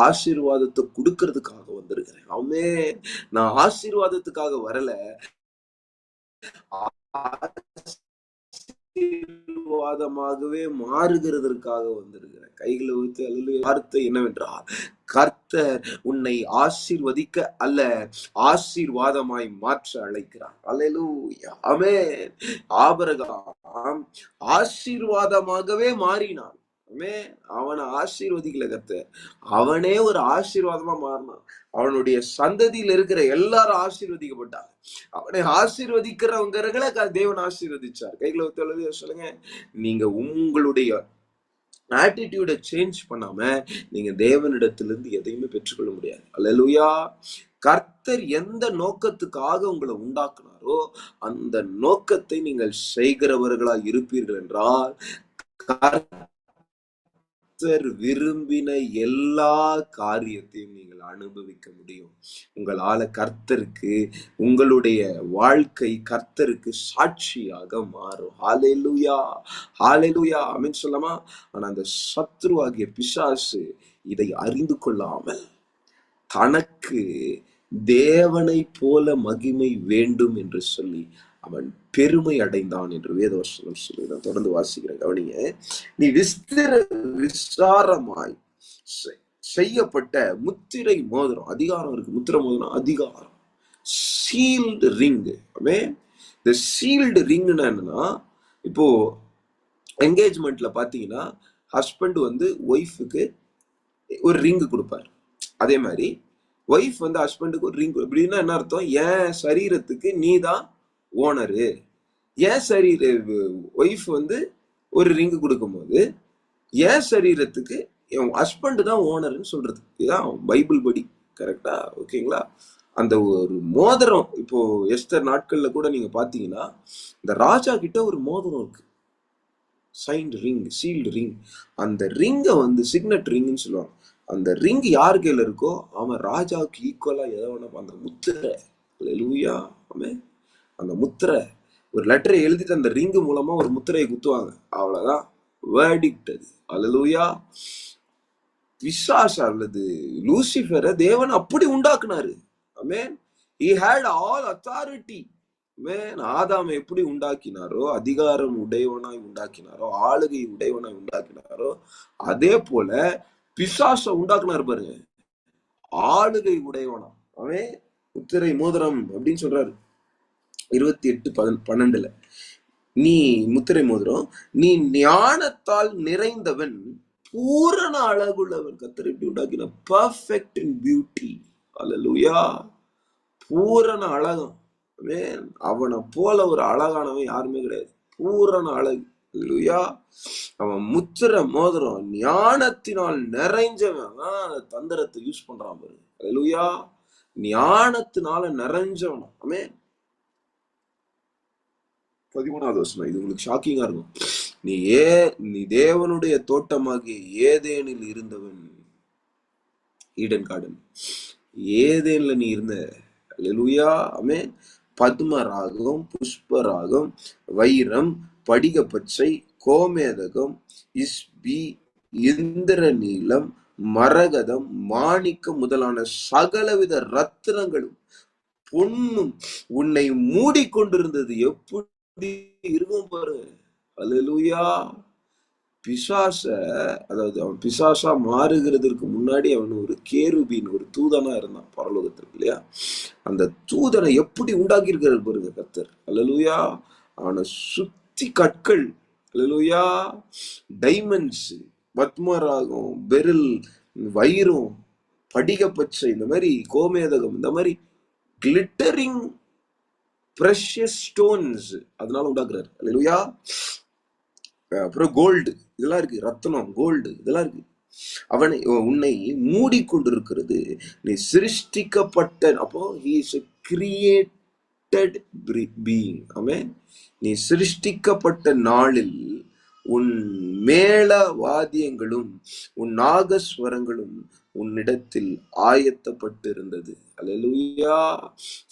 ஆசீர்வாதத்தை கொடுக்கறதுக்காக வந்திருக்கிறேன். ஆமென். நான் ஆசீர்வாதத்துக்காக வரல, ஆசீர்வாதமாகவே மாறுகிறதற்காக வந்திருக்கிறேன். கைகளை வைத்து அல்லேலூயா. வார்த்தை என்னவென்றால், கர்த்தர் உன்னை ஆசீர்வதிக்க அல்ல, ஆசீர்வாதமாய் மாற்ற அழைக்கிறார். அல்லேலூயா. ஆமென். ஆபிரகாம் ஆசீர்வாதமாகவே மாறினான். ஆமென். அவனை ஆசீர்வதிக்கல கர்த்தர், அவனே ஒரு ஆசீர்வாதமா மாறினான். அவனுடைய சந்ததியில் இருக்கிற எல்லாரும் ஆசீர்வதிக்கப்பட்டாங்க. அவனை ஆசீர்வதிக்கிறவங்களை தேவன் ஆசீர்வதிச்சார். கைகளை சொல்லுங்க. நீங்க உங்களுடைய ஆட்டிடியூட சேஞ்ச் பண்ணாம நீங்க தேவனிடத்திலிருந்து எதையுமே பெற்றுக்கொள்ள முடியாது. அல்லேலூயா. கர்த்தர் எந்த நோக்கத்துக்காக உங்களை உண்டாக்குனாரோ அந்த நோக்கத்தை நீங்கள் செய்கிறவர்களா இருப்பீர்கள் என்றால் கர்த்தர் விரும்பின எல்லா காரியத்தையும் நீங்கள் அனுபவிக்க முடியும். உங்களால கர்த்தருக்கு உங்களுடைய வாழ்க்கை கர்த்தருக்கு சாட்சியாக மாறும். ஹalleluya, ஹalleluya, ஆமென் சொல்லமா. ஆனா அந்த சத்ருவாகிய பிசாசு இதை அறிந்து கொள்ளாமல் தனக்கு தேவனை போல மகிமை வேண்டும் என்று சொல்லி அவன் பெருமை அடைந்தான் என்று வேதவசனம் சொல்லி நான் தொடர்ந்து வாசிக்கிறேன். கவனிங்க. நீ விசாரமாய் செய்யப்பட்ட முத்திரை மோதிரம், அதிகாரம் இருக்கு. முத்திரை மோதிரம் அதிகாரம், சீல்டு ரிங். இந்த சீல்டு ரிங்னா என்னன்னா, இப்போ என்கேஜ்மெண்ட்ல பாத்தீங்கன்னா ஹஸ்பண்ட் ஒய்ஃபுக்கு ஒரு ரிங் கொடுப்பாரு. அதே மாதிரி ஒய்ஃப் ஹஸ்பண்டுக்கு ஒரு ரிங். எப்படின்னா என்ன அர்த்தம்? என் சரீரத்துக்கு நீ தான் ஓனரு. என் சரீர ஒய்ஃப் ஒரு ரிங் கொடுக்கும் போது என் சரீரத்துக்கு என் ஹஸ்பண்ட் தான் ஓனர்னு சொல்றது. இதுதான் பைபிள் படி. கரெக்டா? ஓகேங்களா? அந்த ஒரு மோதிரம், இப்போ எஸ்தர் நாட்கள்ல கூட நீங்க பாத்தீங்கன்னா இந்த ராஜா கிட்ட ஒரு மோதிரம் இருக்கு, சைன்டு ரிங், சீல்டு ரிங். அந்த ரிங்கை சிக்னட் ரிங்னு சொல்லுவாங்க. அந்த ரிங் யார் கையில இருக்கோ அவன் ராஜாவுக்கு ஈக்குவலா எதை வேணா. அந்த முத்திரை, அல்லேலூயா, ஆமென். அந்த முத்திரை, ஒரு லெட்டரை எழுதிட்டு அந்த ரிங் மூலமா ஒரு முத்திரையை குத்துவாங்க, அவ்வளவுதான் வேர்டிக்ட் அது. அல்லேலூயா. பிசாசு அல்லது லூசிஃபரை தேவன் அப்படி உண்டாக்குனாரு. ஆமென். he had all authority. ஆதாமை எப்படி உண்டாக்கினாரோ, அதிகாரம் உடையவனாய் உண்டாக்கினாரோ, ஆளுகை உடையவனாய் உண்டாக்கினாரோ, அதே போல பிசாச உண்டாக்குனாரு பாருங்க, ஆளுகை உடையவனா. அவன் முத்திரை மோதிரம் அப்படின்னு சொல்றாரு 28:12. நீ முத்திரை மோதிரம், நீ ஞானத்தால் நிறைந்தவன், பூரண அழகுள்ளவன். கர்த்தர் எப்படி உண்டாக்கின? Perfect in beauty. அல்லேலூயா. பூரண அழகம். அவனை போல ஒரு அழகானவன் யாருமே கிடையாது. பூரண அழகு. அல்லேலூயா. அவன் முத்திரை மோதிரம், ஞானத்தினால் நிறைஞ்சவன். தந்திரத்தை யூஸ் பண்றான் பாரு. அல்லேலூயா. ஞானத்தினால நிறைஞ்சவன். ஆமென். 13வது வசனம், இது உங்களுக்கு ஷாக்கிங்கா இருக்கும். நீ தேவனுடைய தோட்டமாகிய ஏதேனில் இருந்தவன். ஈடன் கார்டன், ஏதேன்ல நீ இருந்த. அல்லேலூயா, ஆமென். பத்மராகம், புஷ்பராகம், வைரம், படிக பச்சை, கோமேதகம், இஸ்பி, இந்திர நீலம், மரகதம், மாணிக்கம் முதலான சகலவித ரத்தினங்களும் பொன்னும் உன்னை மூடிக்கொண்டிருந்தது. எப்படி இருக்கும் பாரு. அல்லேலூயா. பிசாச, அதாவது அவன் பிசாசா மாறுகிறதுக்கு முன்னாடி அவன் ஒரு கேருபீன், ஒரு தூதனா இருந்தான் பரலோகத்தில், இல்லையா? அந்த தூதனை எப்படி உண்டாக்கி இருக்கிறார் பாருங்க கர்த்தர். அல்லேலூயா. அவனை சுத்தி கற்கள், அல்லேலூயா, டைமண்ட்ஸ், பத்மராகம், பெரில், வைரம், படிக பச்சை, இந்த மாதிரி கோமேதகம், இந்த மாதிரி கிளிட்டரிங் பிரஷியஸ் ஸ்டோன்ஸ், அதனால உண்டாக்குறாரு. அல்லேலூயா. அப்புறம் கோல்டு, இதெல்லாம் இருக்கு. ரத்னம், கோல்டு, இதெல்லாம் இருக்கு. அவனை உன்னை மூடிக்கொண்டிருக்கிறது. நீ சிருஷ்டிக்கப்பட்ட, அப்போ he is a created being. ஆமென். நீ சிருஷ்டிக்கப்பட்ட நாளில் உன் மேள வாத்தியங்களும் உன் நாகஸ்வரங்களும் உன்னிடத்தில் ஆயத்தப்பட்டு இருந்தது. அல்லேலூயா.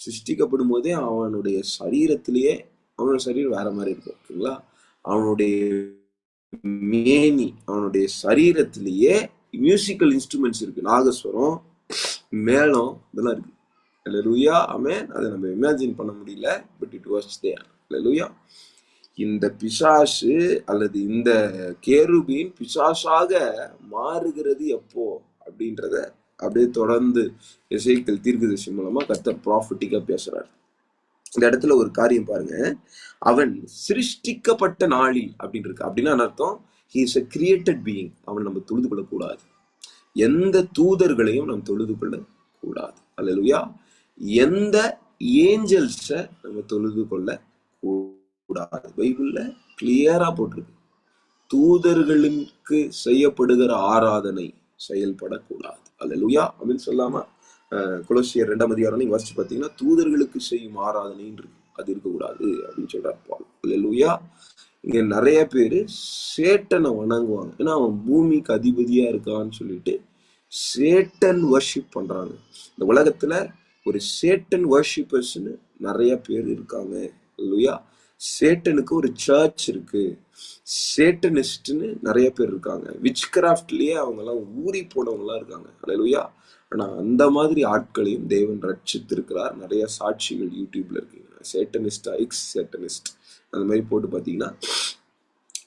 சிருஷ்டிக்கப்படும் போதே அவனுடைய சரீரத்திலேயே, அவனோட சரீரம் வேற மாதிரி இருக்கும், ஓகேங்களா? அவனுடைய மேனி, அவனுடைய சரீரத்திலேயே மியூசிக்கல் இன்ஸ்ட்ருமெண்ட்ஸ் இருக்கு. நாகஸ்வரம், மேளம், இதெல்லாம் இருக்கு. அல்லேலூயா, ஆமென். அதை நம்ம இமேஜின் பண்ண முடியல, பட் இட் வாஸ் தேர். அல்லேலூயா. இந்த பிசாசு அல்லது இந்த கேருபீன் பிசாசாக மாறுகிறது எப்போ அப்படின்றத அப்படியே தொடர்ந்து எசேக்கியேல் தீர்க்கதரிசி மூலமா கர்த்தர் ப்ராஃபட்டிக்கா பேசுறாரு. இந்த இடத்துல ஒரு காரியம் பாருங்க. அவன் சிருஷ்டிக்கப்பட்ட நாளில் அப்படின்னு இருக்கு. அப்படின்னா அர்த்தம், he is a created being. அவன் நம்ம தொழுது கொள்ள கூடாது. எந்த தூதர்களையும் நம்ம தொழுது கொள்ள கூடாது. அல்லேலூயா. எந்த ஏஞ்சல்ஸ நம்ம தொழுது கொள்ள கூடாது. பைபிள்ல கிளியரா போட்டிருக்கு. தூதர்களுக்கு செய்யப்படுகிற ஆராதனை செயல்படக்கூடாது. அல்லேலூயா, அப்படின்னு சொல்லாம கொலோசியர் 2ஆம் அதிகாரம் நீங்க வாசிச்சு பார்த்தீங்கன்னா தூதர்களுக்கு செய்யும் ஆராதனைன்னு இருக்கு, அது இருக்கக்கூடாது அப்படின்னு சொல்றாரு பவுல். அல்லேலூயா. இங்க நிறைய பேரு சேட்டனை வணங்குவாங்க, ஏன்னா அவன் பூமிக்கு அதிபதியா இருக்கான்னு சொல்லிட்டு சேட்டன் வர்ஷிப் பண்றாங்க. இந்த உலகத்துல ஒரு சேட்டன் வர்ஷிப்பர்ஸ்னு நிறைய பேர் இருக்காங்க. இல்லையா? சேட்டனுக்கு ஒரு சர்ச் இருக்கு, சேட்டனிஸ்ட்னு நிறைய பேர் இருக்காங்க. விச் கிராஃப்ட்லயே அவங்க எல்லாம் ஊறி போனவங்களா இருக்காங்க. அல்லேலூயா. ஆனா அந்த மாதிரி ஆட்களையும் தேவன் ரட்சித்திருக்கிறார். நிறைய சாட்சிகள் யூடியூப்ல இருக்கு. சேட்டனிஸ்டா, எக்ஸ் சேட்டனிஸ்ட் அந்த மாதிரி போட்டு பாத்தீங்கன்னா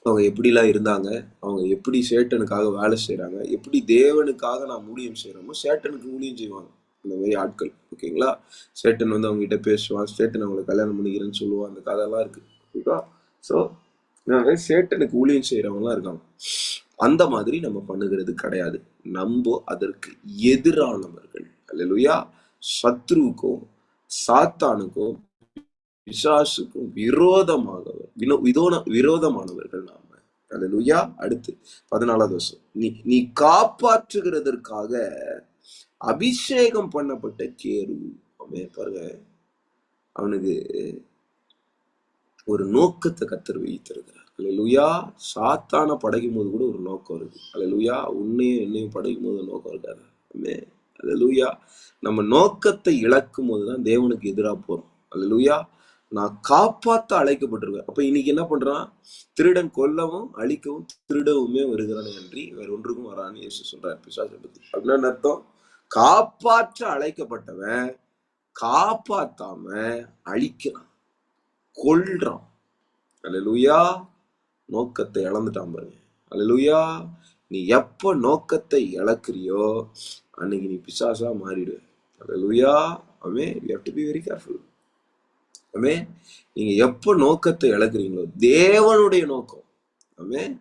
அவங்க எப்படிலாம் இருந்தாங்க, அவங்க எப்படி சேட்டனுக்காக வேலை செய்யறாங்க, எப்படி தேவனுக்காக நான் ஊழியம் செய்யறோமோ சேட்டனுக்கு ஊழியம் செய்வாங்க இந்த மாதிரி ஆட்கள். ஓகேங்களா? சேட்டன் வந்து அவங்க கிட்ட பேசுவான், சேட்டன் அவங்களை கல்யாணம் பண்ணிக்கிறேன்னு சொல்லுவான், அந்த கதையெல்லாம் இருக்கு. ஓகேவா? ஸோ சேட்டனுக்கு ஊழியம் செய்யறவங்கலாம் இருக்காங்க. அந்த மாதிரி நம்ம பண்ணுகிறது கிடையாது. நம்ம அதற்கு எதிரானவர்கள். அல்லேலூயா. சத்ருவுக்கும் சாத்தானுக்கும் பிசாசுக்கும் விரோதமானவர்கள் நாம. அல்லேலூயா. அடுத்து 14வது வருஷம், நீ காப்பாற்றுகிறதற்காக அபிஷேகம் பண்ணப்பட்ட கேரு. பாருங்க, அவனுக்கு ஒரு நோக்கத்தை கர்த்தர் வைத்திருக்கிறார். அல்லேலூயா. சாத்தான படைக்கும் போது கூட ஒரு நோக்கம் இருக்கு. அல்லேலூயா. உன்னையும் என்னையும் படைக்கும் போது நோக்கம் இருக்காது. அல்லேலூயா. நம்ம நோக்கத்தை இழக்கும் போதுதான் தேவனுக்கு எதிராக போறோம். அல்லேலூயா. நான் காப்பாத்த அழைக்கப்பட்டிருக்கேன். அப்ப இன்னைக்கு என்ன பண்றான்? திருடன் கொல்லவும் அழிக்கவும் திருடவுமே வருகிறான் அன்றி வேற ஒன்றுக்கும் வரான்னு இயேசு சொல்றாரு பிசாசை பத்தி. அப்படின்னு அர்த்தம், காப்பாற்ற அழைக்கப்பட்டவன் காப்பாத்தாம அழிக்கிறான், கொல்றான். அல்லேலூயா. நோக்கத்தை இழந்துட்டான் பாருங்க. அல்லேலூயா. நீ எப்ப நோக்கத்தை இழக்கிறியோ அன்னைக்கு நீ பிசாசா மாறிடு. அல்லேலூயா. ஆமென். you have to be very careful. ஆமென். நீங்க எப்ப நோக்கத்தை இழக்கிறீங்களோ, தேவனுடைய நோக்கம், ஆமென்,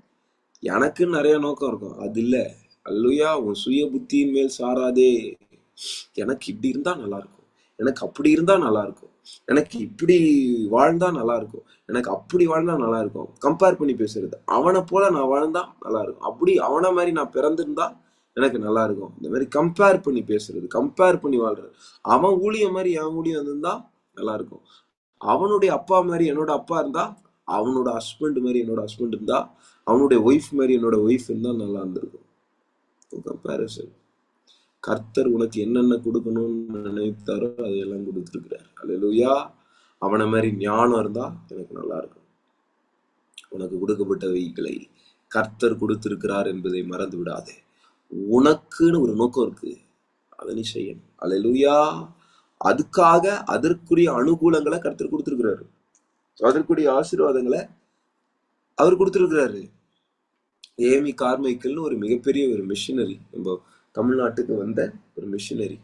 எனக்குன்னு நிறைய நோக்கம் இருக்கும், அது இல்ல. அல்லேலூயா. உன் சுய புத்தியின் மேல் சாராதே. எனக்கு இப்படி இருந்தா நல்லா இருக்கும், எனக்கு அப்படி இருந்தா நல்லா இருக்கும், எனக்கு இப்படி வாழ்ந்தா நல்லா இருக்கும், எனக்கு அப்படி வாழ்ந்தா நல்லா இருக்கும். கம்பேர் பண்ணி பேசுறது, அவனை போல நான் வாழ்ந்தா நல்லா இருக்கும், அப்படி அவனை மாதிரி நான் பிறந்திருந்தா எனக்கு நல்லா இருக்கும். இந்த மாதிரி கம்பேர் பண்ணி பேசுறது, கம்பேர் பண்ணி வாழ்றது. அவன் ஊழியம் மாதிரி என் ஊழியம் இருந்தா நல்லா இருக்கும், அவனுடைய அப்பா மாதிரி என்னோட அப்பா இருந்தா, அவனோட ஹஸ்பண்ட் மாதிரி என்னோட ஹஸ்பண்ட் இருந்தா, அவனுடைய ஒய்ஃப் மாதிரி என்னோட ஒய்ஃப் இருந்தா நல்லா இருந்திருக்கும். கம்பேரிசன். கர்த்தர் உனக்கு என்னென்ன கொடுக்கணும்னு நினைத்தாரோ அதையெல்லாம் கொடுத்துருக்கிறார். அல்லேலூயா. அவனை மாதிரி ஞானம் இருந்தா எனக்கு நல்லா இருக்கும். உனக்கு கொடுக்கப்பட்டவைகளை கர்த்தர் கொடுத்திருக்கிறார் என்பதை மறந்து விடாதே. உனக்குன்னு ஒரு நோக்கம் இருக்கு, அதை நீ செய்யணும். அல்லேலூயா. அதுக்காக அதற்குரிய அனுகூலங்களை கர்த்தர் கொடுத்திருக்கிறாரு, அதற்குரிய ஆசீர்வாதங்களை அவர் கொடுத்திருக்கிறாரு. ஏமி கார்மைக்கல்னு ஒரு மிகப்பெரிய ஒரு மிஷினரி, நம்ம தமிழ்நாட்டுக்கு வந்த ஒரு மிஷினரி,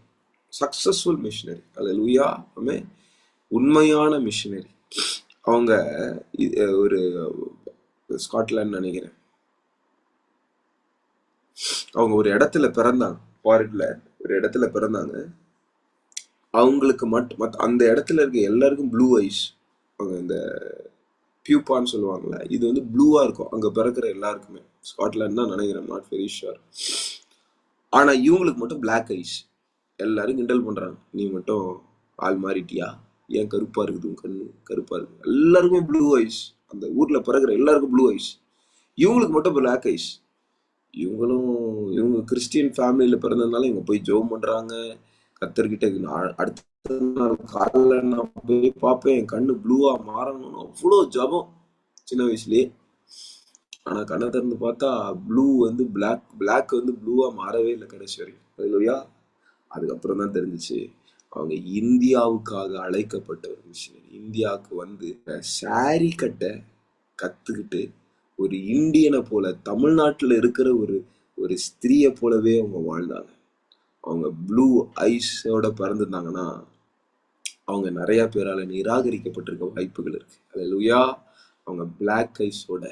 சக்சஸ்ஃபுல் மிஷினரி. அல்லேலூயா. ஆமென். உண்மையான மிஷினரி. அவங்க ஒரு ஸ்காட்லாந்து நினைக்கிறேன், அவங்க ஒரு இடத்துல பிறந்தாங்க, ஃபாரின்ல ஒரு இடத்துல பிறந்தாங்க. அவங்களுக்கு மட்டும் அந்த இடத்துல இருக்க எல்லாருக்கும் ப்ளூ ஐஸ். அவங்க இந்த பியூப்பான்னு சொல்லுவாங்கல்ல, இது வந்து ப்ளூவா இருக்கும் அங்க பிறக்கிற எல்லாருக்குமே. ஸ்காட்லாந்து தான் நினைக்கிறேன், நாட் வெரி ஷுர். ஆனா இவங்களுக்கு மட்டும் பிளாக் ஐஸ். எல்லாரும் கிண்டல் பண்றாங்க, நீ மட்டும் ஆள் மாறிட்டியா, ஏன் கருப்பா இருக்குது உன் கண்ணு, கருப்பா இருக்கு. எல்லாருக்குமே ப்ளூ ஐஸ், அந்த ஊர்ல பிறகுற எல்லாருக்கும் ப்ளூ ஐஸ், இவங்களுக்கு மட்டும் பிளாக் ஐஸ். இவங்க கிறிஸ்டியன் ஃபேமிலியில பிறந்ததுனால இவங்க போய் ஜெபம் பண்றாங்க கர்த்தர்கிட்ட. அடுத்த நாள் காலைல நான் போய் பார்ப்பேன், என் கண்ணு ப்ளூவா மாறணும்னு அவ்வளோ ஜெபம் சின்ன வயசுலயே. ஆனா கண்ணை திறந்து பார்த்தா ப்ளூ வந்து பிளாக் வந்து ப்ளூவா மாறவே இல்லை கடைசி வரைக்கும். அதுலயா அதுக்கப்புறம் தான் தெரிஞ்சிச்சு அவங்க இந்தியாவுக்காக அழைக்கப்பட்ட ஒரு மிஷினரி. இந்தியாவுக்கு வந்து சாரி கட்ட கத்துக்கிட்டு ஒரு இந்தியனை போல, தமிழ்நாட்டுல இருக்கிற ஒரு ஸ்திரீயை போலவே அவங்க வாழ்ந்தாங்க. அவங்க ப்ளூ ஐஸோட பிறந்திருந்தாங்கன்னா அவங்க நிறைய பேரால நிராகரிக்கப்பட்டிருக்க வாய்ப்புகள் இருக்கு. அல்லேலூயா. அவங்க பிளாக் ஐஸோட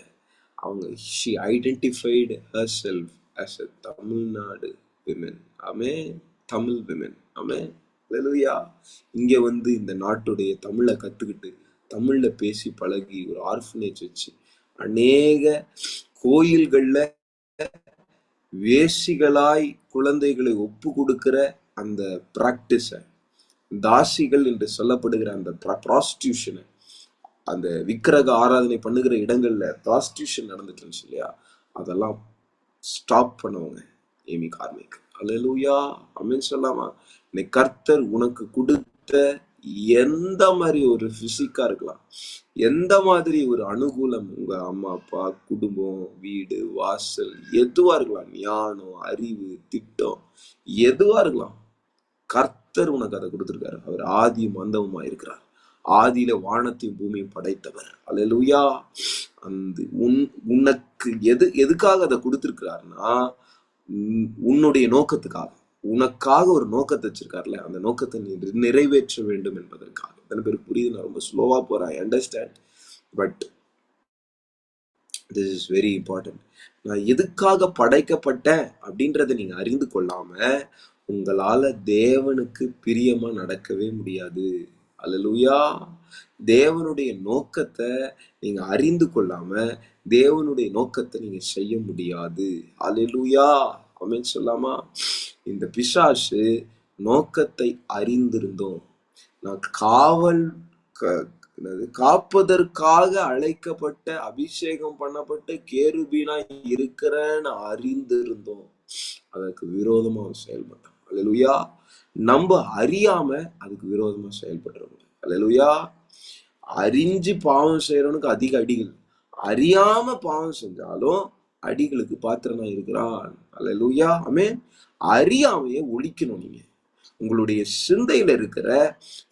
அவங்க she identified herself as a Tamil Nadu women. Amen. Tamil women. ஆமென். அல்லேலூயா. இங்க வந்து இந்த நாட்டுடைய தமிழை கத்துக்கிட்டு தமிழ்ல பேசி பழகி ஒரு ஆர்ஃபனேஜ் வச்சு அநேக கோயில்கள்ல வேசிகளாய் குழந்தைகளை ஒப்பு கொடுக்கிற அந்த பிராக்டிஸ, தாசிகள் என்று சொல்லப்படுகிற அந்த ப்ராஸ்டியூஷனை, அந்த விக்கிரக ஆராதனை பண்ணுகிற இடங்கள்ல ப்ராஸ்டியூஷன் நடந்துட்டு இருந்துச்சு இல்லையா, அதெல்லாம் ஸ்டாப் பண்ணுவாங்க ஏமி கார்மிக். அல்லேலூயா, ஆமென் சொல்லாமா. இன்னைக்கு கர்த்தர் உனக்கு கொடுத்த எந்த மாதிரி ஒரு பிசிக்கா இருக்கலாம், எந்த மாதிரி ஒரு அனுகூலம், உங்க அம்மா அப்பா, குடும்பம், வீடு, வாசல், எதுவா இருக்கலாம், ஞானம், அறிவு, திட்டம், எதுவா இருக்கலாம், கர்த்தர் உனக்கு அதை கொடுத்திருக்காரு. அவர் ஆதியும் அந்தவுமா இருக்கிறார். ஆதியில வானத்தையும் பூமியும் படைத்தவர். அல்லேலூயா. அந்த உனக்கு எதுக்காக அதை கொடுத்திருக்கிறாருன்னா, உன்னுடைய நோக்கத்துக்காக, உனக்காக ஒரு நோக்கத்தை வச்சிருக்காருல, அந்த நோக்கத்தை நீ நிறைவேற்ற வேண்டும் என்பதற்காக. எத்தனை பேருக்கு புரியுது? நான் ரொம்ப ஸ்லோவா போறேன், I understand, but this is very important. நான் எதுக்காக படைக்கப்பட்டேன் அப்படின்றத நீங்க அறிந்து கொள்ளாம உங்களால தேவனுக்கு பிரியமா நடக்கவே முடியாது. அல்லேலூயா. தேவனுடைய நோக்கத்தை நீங்க அறிந்து கொள்ளாம தேவனுடைய நோக்கத்தை நீங்க செய்ய முடியாது. அல்லேலூயா, ஆமென் சொல்லாமா. இந்த பிசாசு நோக்கத்தை அறிந்திருந்தோம், நான் காப்பதற்காக அழைக்கப்பட்ட அபிஷேகம் பண்ணப்பட்ட கேருபீனா இருக்கிறேன்னு அறிந்திருந்தோம், அதற்கு விரோதமா செயல்பட்டோம். அல்லேலூயா. நம்ம அறியாம அதுக்கு விரோதமா செயல்படுறோம். அல்லேலூயா. அறிஞ்சு பாவம் செய்யறவனுக்கு அதிக அடிகள், அறியாம பாவம் செஞ்சாலும் அடிகளுக்கு பாத்திரமா இருக்கிறான். அல்லேலூயா, ஆமென். அறியாமையே ஒழிக்கணும். நீங்க உங்களுடைய சிந்தையில இருக்கிற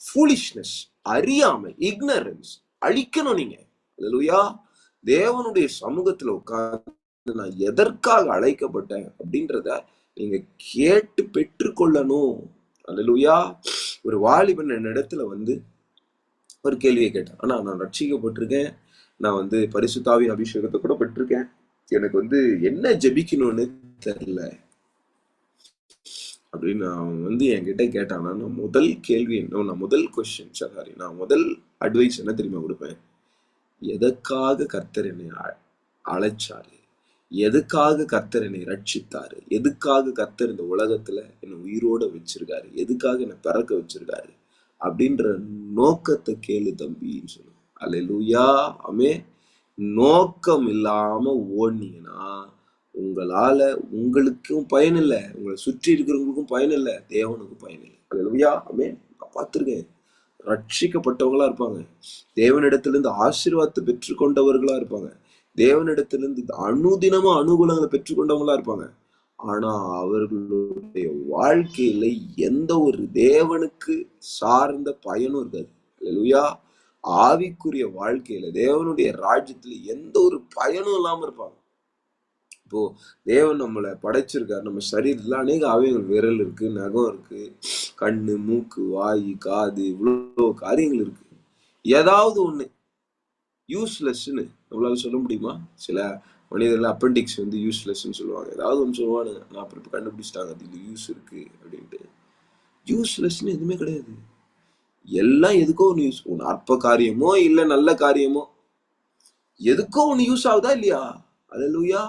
ஃபூலிஷ்னஸ், அறியாமை, இக்னரன்ஸ் அழிக்கணும் நீங்க. அல்லேலூயா. தேவனுடைய சமூகத்துல உட்கார்ந்து நான் எதற்காக அழைக்கப்பட்டேன் அப்படின்றத நீங்க கேட்டு பெற்றுக்கொள்ளணும். அல்லேலூயா. ஒரு வாலிபன் என்னிடத்துல வந்து ஒரு கேள்வியை கேட்டேன். ஆனா நான் ரட்சிக்கப்பட்டிருக்கேன், நான் பரிசுத்தாவின் அபிஷேகத்தை கூட பெற்றிருக்கேன், எனக்கு என்ன ஜெபிக்கணும்னு தெரியல அப்படின்னு அவன் என்கிட்ட கேட்டான். நான் முதல் கேள்வி நான் முதல் கொஸ்டின் சாரி நான் முதல் அட்வைஸ் என்ன தெரியுமா கொடுப்பேன்? எதற்காக கர்த்தர் என்னை அழைச்சாரு, எதுக்காக கர்த்தர் என்னை ரட்சித்தாரு, எதுக்காக கர்த்தர் இந்த உலகத்துல என்னை உயிரோட வச்சிருக்காரு, எதுக்காக என்னை பிறக்க வச்சிருக்காரு அப்படின்ற நோக்கத்தை கேளு தம்பின்னு சொல்லுவேன். அல்லேலூயா, ஆமென். நோக்கம் இல்லாம ஓடுனீங்கன்னா உங்களால உங்களுக்கும் பயன் இல்லை, உங்களை சுற்றி இருக்கிறவங்களுக்கும் பயன் இல்லை, தேவனுக்கும் பயன் இல்லை. அல்லேலூயா, ஆமென். நான் பார்த்திருக்கேன், ரட்சிக்கப்பட்டவங்களா இருப்பாங்க, தேவனிடத்திலிருந்து ஆசீர்வாதத்தை பெற்றுக்கொண்டவர்களா இருப்பாங்க, தேவனிடத்திலிருந்து அனுதினமும் அனுகூலங்களை பெற்றுக்கொண்டவங்களா இருப்பாங்க. ஆனா அவர்களுடைய வாழ்க்கையில எந்த ஒரு தேவனுக்கு சார்ந்த பயனும் இருக்காது. அல்லேலூயா. ஆவிக்குரிய வாழ்க்கையில தேவனுடைய ராஜ்யத்துல எந்த ஒரு பயனும் இல்லாம இருப்பாங்க. இப்போ தேவன் நம்மளை படைச்சிருக்காரு, நம்ம சரீரத்துல அநேக அவயங்கள், விரல் இருக்கு, நகம் இருக்கு, கண்ணு, மூக்கு, வாய், காது, இவ்வளவு காரியங்கள் இருக்கு. ஏதாவது ஒண்ணு யூஸ்லெஸ்ன்னு நம்மளால சொல்ல முடியுமா? சில மனிதர்கள் அப்பெண்டிக்ஸ் யூஸ்லெஸ்ன்னு சொல்லுவாங்க, ஏதாவது ஒன்று சொல்லுவானுங்க. நான் அப்புறம் இப்போ கண்டுபிடிச்சிட்டாங்க அது இது யூஸ் இருக்கு அப்படின்ட்டு. யூஸ்லெஸ்ன்னு எதுவுமே கிடையாது. எல்லாம் எதுக்கோ ஒன்று யூஸ், ஒன்று அற்ப காரியமோ இல்லை நல்ல காரியமோ, எதுக்கோ ஒன்று யூஸ் ஆகுதா இல்லையா? அல்லேலூயா.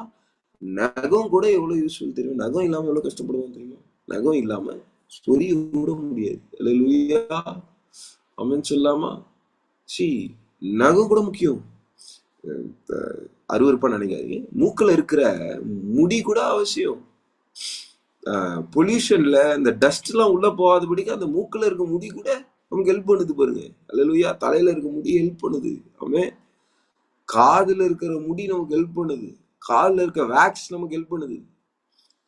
நகம் கூட எவ்வளவு யூஸ்ஃபுல் தெரியும், நகம் இல்லாம எவ்வளவு கஷ்டப்படுவோம் தெரியுமா? நகம் இல்லாம சொரிய கூட முடியாது. அல்லேலூயா, ஆமென் சொல்லாமா. நகம் கூட முக்கியம். அருவருப்பா நினைக்காதீங்க, மூக்குல இருக்கிற முடி கூட அவசியம். பொல்யூஷன்ல இந்த டஸ்ட் எல்லாம் உள்ள போகாதபடிக்கு அந்த மூக்குல இருக்க முடி கூட நமக்கு ஹெல்ப் பண்ணுது பாருங்க. அல்லேலூயா. தலையில இருக்க முடி ஹெல்ப் பண்ணுது. ஆமென். காதுல இருக்கிற முடி நமக்கு ஹெல்ப் பண்ணுது, காதுல இருக்க வேக்ஸ் நமக்கு ஹெல்ப் பண்ணுது.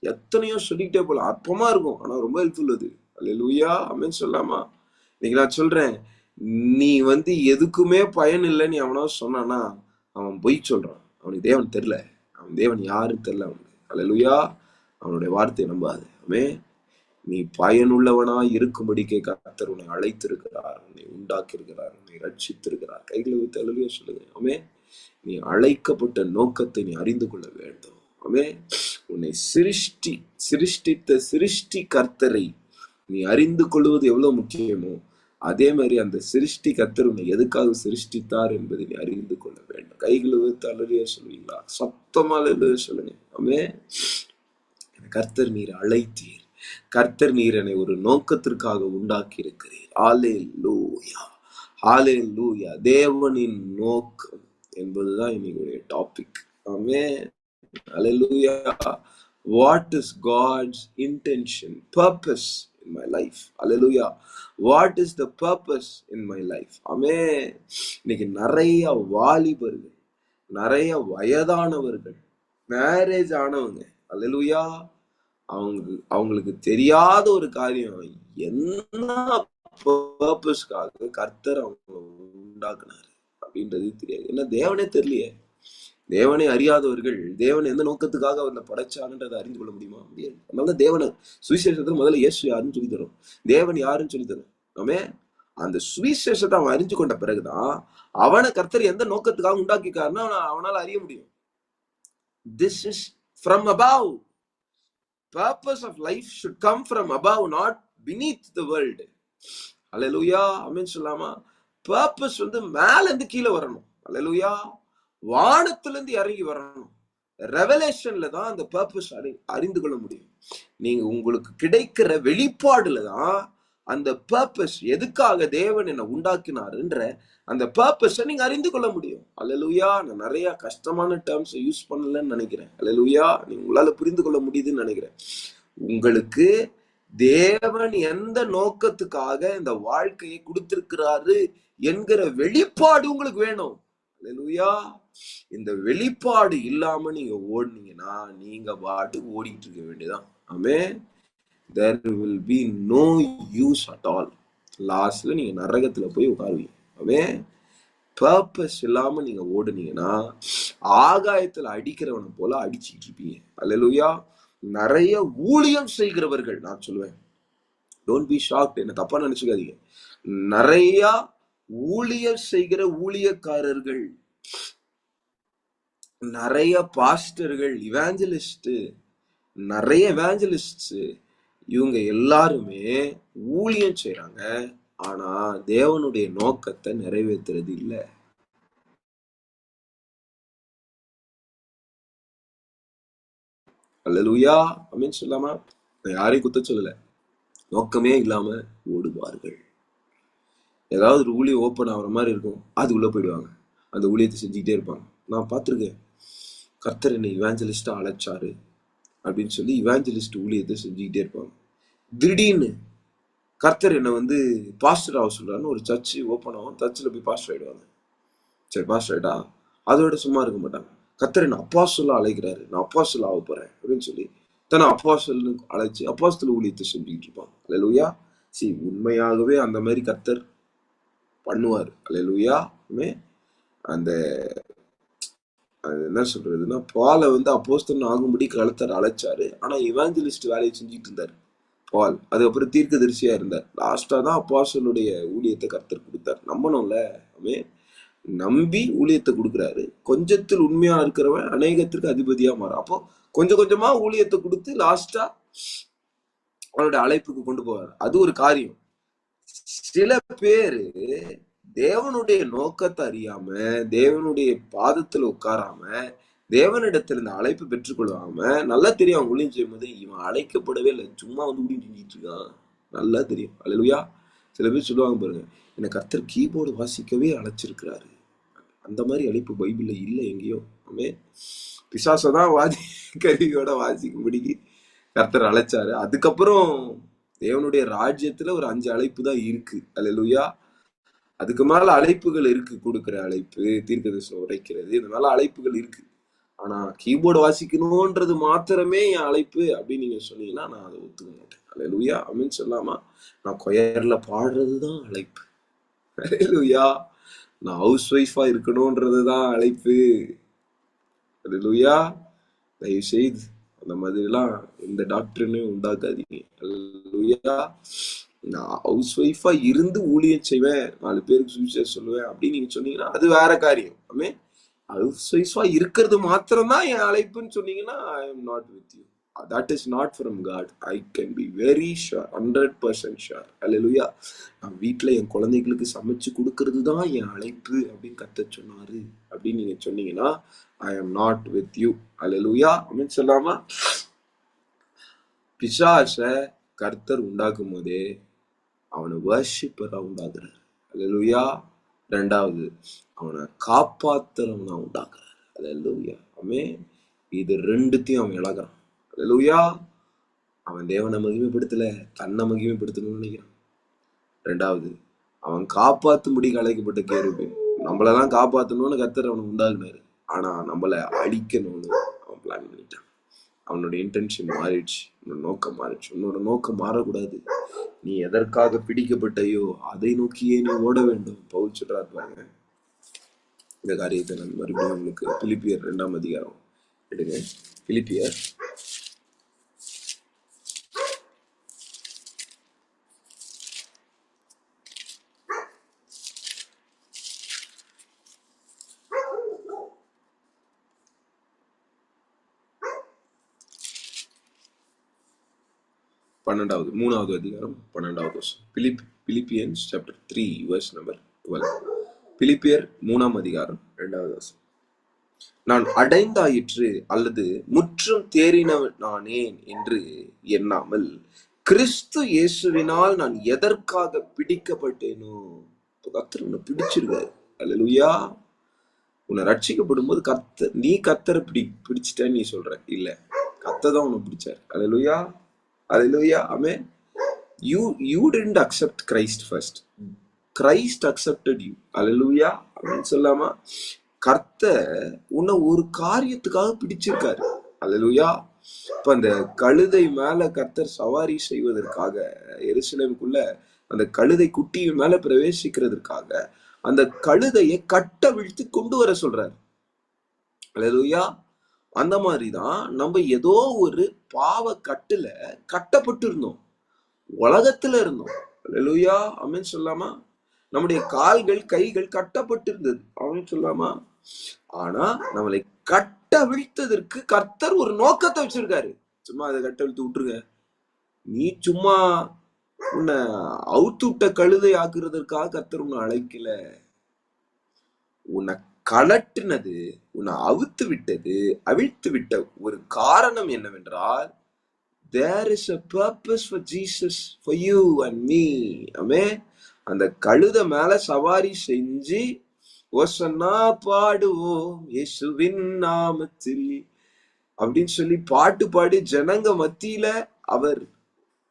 எத்தனையோ சொல்லிக்கிட்டே போலாம், அற்பமா இருக்கும் ஆனா ரொம்ப ஹெல்ப்ஃபுல் அது. அல்லேலூயா, ஆமென் சொல்லாமா. இன்னைக்கு நான் சொல்றேன், நீ எதுக்குமே பயன் இல்லைன்னு அவனாவது சொன்னானா அவன் பொய் சொல்றான், அவனுக்கு தேவன் தெரியல, அவன் தேவன் யாருன்னு தெரியல அவனுக்கு. அல்லேலூயா. அவனுடைய வார்த்தையை நம்பாது. ஆமென். நீ பயனுள்ளவனா இருக்கும்படிக்கே கர்த்தர் உன்னை அழைத்திருக்கிறார், உன்னை உண்டாக்கி இருக்கிறார், உன்னை ரட்சித்திருக்கிறார். கைகளை வைத்து அல்லேலூயா சொல்லுங்க. ஆமென். நீ அழைக்கப்பட்ட நோக்கத்தை நீ அறிந்து கொள்ள வேண்டும். ஆமென். உன்னை சிருஷ்டித்த சிருஷ்டி கர்த்தரை நீ அறிந்து கொள்வது எவ்வளவு முக்கியமோ அதே மாதிரி அந்த சிருஷ்டி கர்த்தர் உன்னை எதுக்காக சிருஷ்டித்தார் என்பதை நீ அறிந்து கொள்ள வேண்டும். கைகளை வைத்து அல்லேலூயா சொல்லுவீங்களா? சத்தமா அல்லேலூயா சொல்லுங்க. ஆமென். கர்த்தர் நீர் அழைத்தீர், கர்த்தர் நீர் என்னை ஒரு நோக்கத்திற்காக உண்டாக்கி இருக்கிறீர். ஹல்லேலூயா, ஹல்லேலூயா. தேவனின் நோக்கம் என்பதுதான் இன்னைக்கு topic. Amen. Hallelujah. What is God's intention, purpose in my life? Hallelujah. What is the purpose in my life? Amen. இன்னைக்கு நிறைய வாலிபர்கள், நிறைய வயதானவர்கள், மேரேஜ் ஆனவங்க, அல்லேலூயா, அவங்களுக்கு தெரியாத ஒரு காரியம், என்ன பர்பஸ்க்காக கர்த்தர் அவங்க உண்டாக்குனாரு அப்படின்றது தெரியாது. ஏன்னா தேவனே தெரியலையே. தேவனை அறியாதவர்கள் தேவனை எந்த நோக்கத்துக்காக அவர்களை படைச்சாங்கன்றதை அறிந்து கொள்ள முடியுமா? முடியாது. அதனால தேவனை சுவிசேஷத்துல முதல்ல இயேசு யாருன்னு சொல்லி தரும், தேவன் யாருன்னு சொல்லி தரும். ஆமே. அந்த சுவிசேஷத்தை அவன் அறிஞ்சு கொண்ட பிறகுதான் அவனை கர்த்தர் எந்த நோக்கத்துக்காக உண்டாக்கிக்காருன்னா அவனால அறிய முடியும். This is from above. Purpose of life should come from above, not beneath the world. அல்லேலூயா. ஆமென் சொல்லாமா? பர்பஸ் மேல இருந்து கீழே வரணும். அல்லேலூயா. வானத்திலிருந்து இறங்கி வரணும். ரெவலேஷன்ல தான் அந்த பர்பஸ் அறிந்து கொள்ள முடியும். நீங்க உங்களுக்கு கிடைக்கிற வெளிப்பாடுல தான் அந்த பர்பஸ், எதுக்காக தேவன் என்ன உண்டாக்கினாருன்ற அந்த பர்பஸை நீங்க அறிந்து கொள்ள முடியும். அல்லேலூயா. நான் நிறைய கஷ்டமான டேர்ம்ஸ் யூஸ் பண்ணலன்னு நினைக்கிறேன். அல்லேலூயா. நீங்க உங்களால புரிந்து கொள்ள முடியுதுன்னு நினைக்கிறேன். உங்களுக்கு தேவன் எந்த நோக்கத்துக்காக இந்த வாழ்க்கையை கொடுத்திருக்கிறாரு என்கிற வெளிப்பாடு உங்களுக்கு வேணும். அல்லேலூயா. இந்த வெளிப்பாடு இல்லாம நீங்க ஓடுனீங்கன்னா நீங்க பாட்டுக்கு ஓடிட்டு இருக்க வேண்டியதான். ஆமென். There will be no use at all. லாஸ்ட்ல நீங்க நரகத்துல போய் உட்காருவீங்க. ஆமென். பர்பஸ் இல்லாம நீங்க ஓடுனீங்கன்னா ஆகாயத்துல அடிக்கிறவனை போல அடிச்சுட்டு இருப்பீங்க. அல்லேலூயா. நிறைய ஊழியம் செய்கிறவர்கள், நான் சொல்லுவேன், டோன்ட் பி ஷாக்ட், என்ன தப்பா நினைச்சுக்காதீங்க, நிறைய ஊழியம் செய்கிற ஊழியக்காரர்கள், நிறைய பாஸ்டர்கள், இவாஞ்சலிஸ்ட், நிறைய இவாஞ்சலிஸ்ட், இவங்க எல்லாருமே ஊழியம் செய்யறாங்க. ஆனா தேவனுடைய நோக்கத்தை நிறைவேற்றுறது இல்லை. அல்லேலூயா. ஆமென் சொல்லாமா? நான் யாரையும் குத்த சொல்லல. நோக்கமே இல்லாம ஓடுவார்கள். ஏதாவது ஒரு ஊழியம் ஓப்பன் ஆகுற மாதிரி இருக்கும், அதுக்குள்ள போயிடுவாங்க, அந்த ஊழியத்தை செஞ்சுக்கிட்டே இருப்பாங்க. நான் பார்த்துருக்கேன். கர்த்தர் என்னை இவாஞ்சலிஸ்டா அழைச்சாரு அப்படின்னு சொல்லி இவாஞ்சலிஸ்ட் ஊழியத்தை செஞ்சுக்கிட்டே இருப்பாங்க. திடீர்னு கர்த்தர் என்னை பாஸ்டர் ஆக சொல்றாருன்னு ஒரு சர்ச்சு ஓப்பன் ஆகும், சர்ச்சில் போய் பாஸ்டர் ஆயிடுவாங்க. சரி, பாஸ்டர் ஆயிட்டா அதோட சும்மா இருக்க மாட்டாங்க. கர்த்தர் என்ன அப்போஸ்தலரா அழைக்கிறாரு, நான் அப்போஸ்தலர் ஆக போறேன் அப்படின்னு சொல்லி தன்னை அப்போஸ்தலர்னு அழைச்சு அப்போஸ்தல ஊழியத்தை செஞ்சுக்கிட்டு இருப்பாங்க. அல்லேலூயா. உண்மையாகவே அந்த மாதிரி கர்த்தர் பண்ணுவார். அல்லேலூயா. அந்த என்ன சொல்றதுன்னா, பாலை அப்போஸ்தலன் ஆகும்படி கர்த்தர் அழைச்சாரு. ஆனா இவாஞ்சலிஸ்ட் வேலையை செஞ்சுட்டு இருந்தாரு பால். அதுக்கப்புறம் தீர்க்கதரிசியா இருந்தார். லாஸ்டா தான் அப்போஸ்தலனுடைய ஊழியத்தை கர்த்தர் கொடுத்தார். நம்பணும்ல. நம்பி ஊழியத்தை கொடுக்குறாரு. கொஞ்சத்தில் உண்மையா இருக்கிறவன் அநேகத்திற்கு அதிபதியா மாறும். அப்போ கொஞ்சம் கொஞ்சமா ஊழியத்தை கொடுத்து லாஸ்டா அவனுடைய அழைப்புக்கு கொண்டு போவார். அது ஒரு காரியம். சில பேரு தேவனுடைய நோக்கத்தை அறியாம, தேவனுடைய பாதத்துல உட்காராம, தேவனிடத்துல இந்த அழைப்பு பெற்றுக்கொள்ளாம, நல்லா தெரியும் அவங்க ஊழியம் செய்யும் போது இவன் அழைக்கப்படவே இல்லை, சும்மா ஊழியம் செஞ்சுட்டு இருக்கான், நல்லா தெரியும். அல்லேலூயா. சில பேர் சொல்லுவாங்க பாருங்க, என்னை கர்த்தர் கீபோர்டு வாசிக்கவே அழைச்சிருக்கிறாரு. அந்த மாதிரி அழைப்பு பைபிள்ல இல்லை எங்கேயோ. பிசாசதான் கருவியோட வாசிக்கும்படிக்கு கர்த்தர் அழைச்சாரு. அதுக்கப்புறம் தேவனுடைய ராஜ்யத்துல ஒரு 5 அழைப்பு தான் இருக்கு. அல்லேலூயா. அதுக்கு மேல அழைப்புகள் இருக்கு. கொடுக்கிற அழைப்பு, தீர்க்கதரிசனம் உரைக்கிறது, இந்த மேல அழைப்புகள் இருக்கு. ஆனா கீபோர்டு வாசிக்கணும்ன்றது மாத்திரமே என் அழைப்பு அப்படின்னு நீங்க சொன்னீங்கன்னா நான் அதை ஒத்துக்க மாட்டேன். அல்லேலூயா. ஆமென் சொல்லாமா? நான் கொயர்ல பாடுறதுதான் அழைப்பு. அல்லேலூயா. நான் ஹவுஸ் ஒய்ஃபா இருக்கணும்ன்றதுதான் அழைப்பு. அல்லேலூயா. தயவு செய்து அந்த மாதிரிலாம் எந்த டாக்டர்னு உண்டாக்காதீங்க. அல்லேலூயா. நான் ஹவுஸ் ஒய்ஃபா இருந்து ஊழியம் செய்வேன், 4 பேருக்கு சுவிசேஷம் சொல்லுவேன் அப்படின்னு நீங்க சொன்னீங்கன்னா அது வேற காரியம். ஹவுஸ் ஒய்ஃபா இருக்கிறது மாத்திரம்தான் என் அழைப்புன்னு சொன்னீங்கன்னா I am not with you. that is not from God. I can be very sure, 100% sure. Hallelujah. நான் வீட்டுல என் குழந்தைகளுக்கு சமைச்சு கொடுக்கறது தான் என் அழைப்பு அப்படின்னு கர்த்தர் சொன்னாரு அப்படின்னு நீங்க சொன்னீங்கன்னா, I am not with you. Hallelujah. அப்படின்னு சொல்லாமா? பிசாச கர்த்தர் உண்டாக்கும் போதே அவனை வர்ஷிப்பரா உண்டாக்குறாரு. அல்லேலூயா. ரெண்டாவது, அவனை காப்பாத்துறவனா உண்டாக்குறாரு. அல்லேலூயா. ஆமென். இது ரெண்டுத்தையும் அவன் இழக்கிறான். அல்லேலூயா. அவன் தேவனை மகிமைப்படுத்தல, தன்னை மகிமைப்படுத்தணும்னு நினைக்கிறான். ரெண்டாவது, அவன் காப்பாத்தும்படி அழைக்கப்பட்ட கேருபீன். நம்மளெல்லாம் காப்பாத்தணும்னு கர்த்தர் அவனை உண்டாக்குனாரு. ஆனா நம்மளை அழிக்கணும்னு அவன் பிளான் பண்ணிட்டான். அவனோட இன்டென்ஷன் மாறிடுச்சு, உன்னோட நோக்கம் மாறிடுச்சு. உன்னோட நோக்கம் மாறக்கூடாது. நீ எதற்காக பிடிக்கப்பட்டையோ அதை நோக்கியே நீ ஓட வேண்டும். பவுல் சொல்றாரு பாருங்க. இந்த காரியத்தை நான் மறுபடியும் உங்களுக்கு பிலிப்பியர் 2ஆம் அதிகாரம் எடுங்க. பிலிப்பியர் 3ஆவது அதிகாரம் 12வது வசனம். Philippians chapter 3 verse number 12. பிலிப்பியர் 3ஆம் அதிகாரம் 2வது வசனம். நான் அடைந்தாயிற்று அல்லது முற்றும் தேறினானேன் என்று எண்ணாமல் கிறிஸ்து இயேசுவினால் நான் எதற்காக பிடிக்கப்பட்டேனோ. கர்த்தர் உன்னை பிடிச்சிருக்காரு. அல்லேலூயா. உன்னை ரட்சிக்கப்படும் போது நீ கர்த்தரை பிடிச்சிட்டேன்னு நீ சொல்ற இல்ல, கர்த்தர் தான் உன்னை பிடிச்சாரு. அல்லேலூயா. Hallelujah. Amen. You didn't accept Christ first. Christ accepted you. Hallelujah. Amen. சொல்லாமா? கர்த்தர் உன்னை ஒரு காரியத்துக்காக பிடிச்சிருக்காரு. Hallelujah. இப்ப அந்த கழுதை மேல கர்த்தர் சவாரி செய்வதற்காக, எருசலேமுக்குள்ள அந்த கழுதை குட்டியின் மேல பிரவேசிக்கிறதுக்காக அந்த கழுதையை கட்டவிழ்த்து கொண்டு வர சொல்றாரு. Hallelujah. அந்த மாதிரிதான் நம்ம ஏதோ ஒரு பாவ கட்டுல கட்டப்பட்டு இருந்தோம், உலகத்துல இருந்தோம். அல்லேலூயா. ஆமென் சொல்லாமா? நம்முடைய கால்கள் கைகள் கட்டப்பட்டு இருந்தது. ஆமென் சொல்லாமா? ஆனா நம்மளை கட்டவிழ்த்ததற்கு கர்த்தர் ஒரு நோக்கத்தை வச்சிருக்காரு. சும்மா அதை கட்டவிழ்த்து விட்டுருங்க. நீ சும்மா உன்னை அவுத்து விட்ட கழுதை ஆக்குறதற்காக கர்த்தர் உன்னை அழைக்கல. உன்னை கலட்டினது, உன்னை அவிழ்த்து விட்ட ஒரு காரணம் என்னவென்றால், there is a purpose for Jesus, for you and me. Amen. அந்த கழுதை மேல சவாரி செஞ்சு ஓசன்னா பாடுவோம் இயேசுவின் நாமத்தில் அப்படின்னு சொல்லி பாட்டு பாடி ஜனங்க மத்தியில அவர்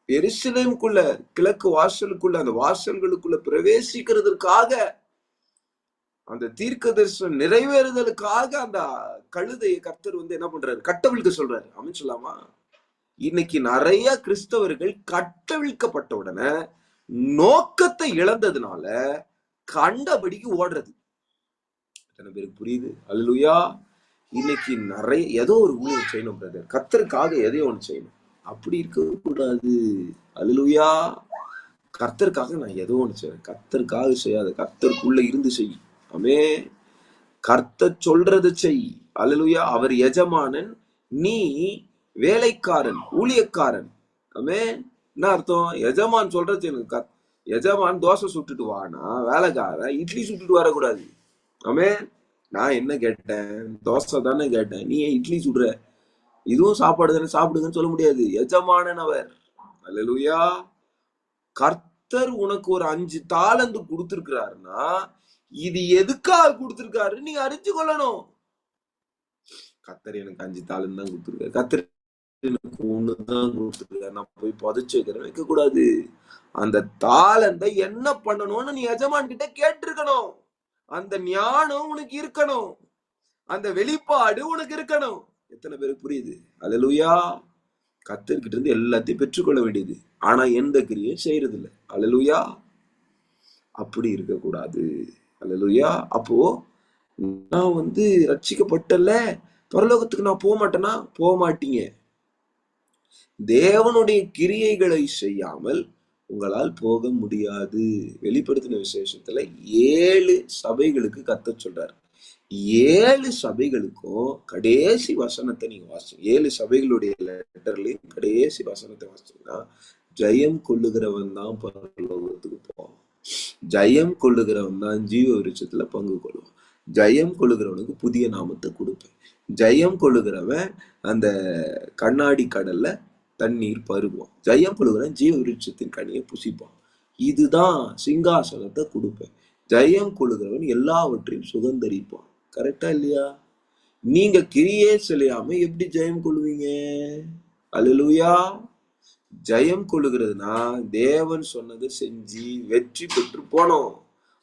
எருசலேமுக்குள்ள கிழக்கு வாசலுக்குள்ள அந்த வாசல்களுக்குள்ள பிரவேசிக்கிறதுக்காக, அந்த தீர்க்கதரிசனம் நிறைவேறுதலுக்காக அந்த கழுதையை கர்த்தர் என்ன பண்றாரு? கட்டவிழ்க்க சொல்றாரு. அப்படின்னு சொல்லாமா? இன்னைக்கு நிறைய கிறிஸ்தவர்கள் கட்டவிழ்க்கப்பட்ட உடனே நோக்கத்தை இழந்ததுனால கண்டபடிக்கு ஓடுறது. எத்தனை பேருக்கு புரியுது? அல்லேலூயா. இன்னைக்கு நிறைய ஏதோ ஒரு ஊழியம் செய்யணும் பிரதர், கர்த்தருக்காக எதையோ ஒன்று செய்யணும். அப்படி இருக்க கூடாது. அல்லேலூயா. கர்த்தருக்காக நான் ஏதோ ஒன்று செய்யறேன். கர்த்தருக்காக செய்யாத, கர்த்தருக்குள்ள இருந்து செய். ஆமே. கர்த்தர் சொல்றது செய். அல்லேலூயா. அவர் எஜமானன், நீ வேலைக்காரன், ஊழியக்காரன். ஆமே. என்ன அர்த்தம்? எஜமான் சொல்றது எனக்கு. எஜமான் தோசை சுட்டுட்டு வானா, வேலைக்காரன் இட்லி சுட்டுட்டு வரக்கூடாது. ஆமே. நான் என்ன கேட்டேன்? தோசை தானே கேட்டேன், நீ இட்லி சுடுற? இதுவும் சாப்பாடு தானே, சாப்பிடுங்கன்னு சொல்ல முடியாது. எஜமானன் அவர். அல்லேலூயா. கர்த்தர் உனக்கு ஒரு 5 தாலந்து கொடுத்திருக்கிறாருன்னா இது எதுக்காக கொடுத்திருக்காரு நீ அறிஞ்சு கொள்ளணும். கர்த்தர் எனக்கு 5 தாலந்து தான் கொடுத்திருக்காரு, கர்த்தர் எனக்கு 1 தான் கொடுத்திருக்காரு, நான் போய் புதைச்சு வைக்க கூடாது. அந்த தாலந்தை என்ன பண்ணணும்னு நீ எஜமான் கிட்ட கேட்டிருக்கணும். அந்த ஞானம் உனக்கு இருக்கணும், அந்த வெளிப்பாடு உனக்கு இருக்கணும். எத்தனை பேருக்கு புரியுது? அல்லேலூயா. கர்த்தர்கிட்ட இருந்து எல்லாத்தையும் பெற்றுக்கொள்ள வேண்டியது, ஆனா எந்த கிரியும் செய்யறது இல்லை. அல்லேலூயா. அப்படி இருக்கக்கூடாது. அல்லேலூயா. அப்போ நான் ரட்சிக்கப்பட்டல, பரலோகத்துக்கு நான் போக மாட்டேன்னா போக மாட்டீங்க. தேவனுடைய கிரியைகளை செய்யாமல் உங்களால் போக முடியாது. வெளிப்படுத்தின விசேஷத்துல 7 சபைகளுக்கு கர்த்தர் சொல்றார். 7 சபைகளுக்கும் கடைசி வசனத்தை நீங்க வாசிங்க. 7 சபைகளுடைய லெட்டர்லயும் கடைசி வசனத்தை வாசிச்சீங்கன்னா, ஜெயம் கொள்ளுகிறவன் தான் பரலோகத்துக்கு போவான். ஜெயம் கொள்ளுகிறவன் தான் ஜீவ விருட்சத்துல பங்கு கொள்வான். ஜெயம் கொள்ளுகிறவனுக்கு புதிய நாமத்தை கொடுப்பேன். ஜெயம் கொள்ளுகிறவன் அந்த கண்ணாடி கடல்ல தண்ணீர் பருகுவான். ஜெயம் கொள்ளுகிறவன் ஜீவ விருட்சத்தின் கனியை புசிப்பான். இதுதான் சிங்காசனத்தை கொடுப்பேன். ஜெயம் கொள்ளுகிறவன் எல்லாவற்றையும் சுதந்தரிப்பான். கரெக்டா இல்லையா? நீங்க கிரியே செய்யாம எப்படி ஜெயம் கொள்வீங்க? அல்லேலூயா. ஜெயம் கொள்ளுகிறதுனா தேவன் சொன்னதை செஞ்சு வெற்றி பெற்று போனோம்.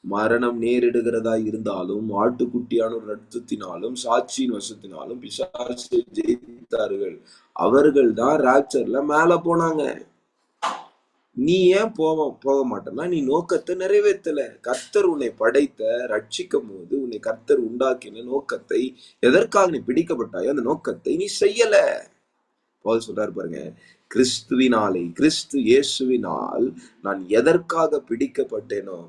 மரணம் நேரிடுகிறதா இருந்தாலும் ஆட்டுக்குட்டியான ரத்தத்தினாலும் சாட்சியின் வசத்தினாலும் பிசாசை ஜெயித்தார்கள். அவர்கள் தான் ராப்சர்ல மேல போனாங்க. நீ ஏன் போக மாட்டேன்னா, நீ நோக்கத்தை நிறைவேற்றல. கர்த்தர் உன்னை படைத்த ரட்சிக்கும் போது உன்னை கர்த்தர் உண்டாக்கின நோக்கத்தை, எதற்காக நீ பிடிக்கப்பட்டாயோ அந்த நோக்கத்தை நீ செய்யல. பவுல் சொல்றாரு பாருங்க, கிறிஸ்து இயேசுவினால் நான் எதற்காக பிடிக்கப்பட்டேனோ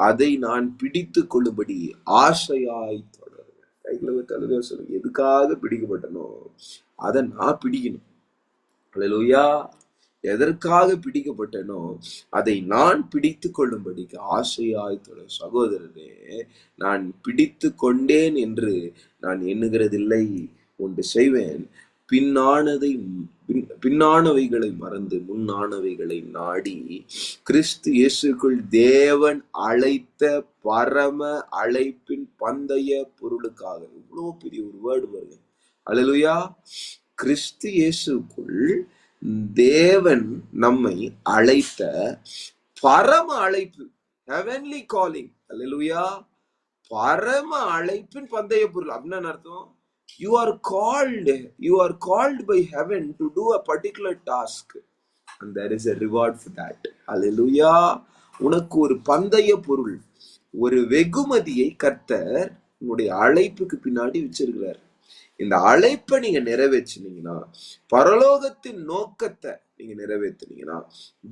அதை நான் பிடித்து கொள்ளும்படி ஆசையாய் தொடர்வேன். கைகளை வச்சு சொல்லுங்க, எதுக்காக பிடிக்கப்பட்டனோ அதை நான் பிடிக்கணும். அல்லேலூயா. எதற்காக பிடிக்கப்பட்டனோ அதை நான் பிடித்து கொள்ளும்படிக்கு ஆசையாய் தொடர். சகோதரனே, நான் பிடித்து கொண்டேன் என்று நான் எண்ணுகிறதில்லை. ஒன்று செய்வேன், பின்னானவைகளை மறந்து முன்னானவைகளை நாடி கிறிஸ்து இயேசுக்குள் தேவன் அழைத்த பரம அழைப்பின் பந்தய பொருளுக்காக. இவ்வளவு பெரிய ஒரு வேர்டு வருங்க. அல்லேலூயா. கிறிஸ்து இயேசுக்குள் தேவன் நம்மை அழைத்த பரம அழைப்பு, ஹெவன்லி காலிங். அல்லேலூயா. பரம அழைப்பின் பந்தய பொருள் அப்படின்னு அர்த்தம். You are called by heaven to do a particular task and there is a reward for that. Hallelujah. உனக்கு ஒரு பந்தய பொருள், ஒரு வெகுமதியை கர்த்தர் உன்னுடைய அழைப்புக்கு பின்னாடி வச்சிருக்கிறார். இந்த அழைப்பை நீங்க நிறைவேற்றினீங்கன்னா, பரலோகத்தின் நோக்கத்தை நீங்க நிறைவேற்றினீங்கன்னா,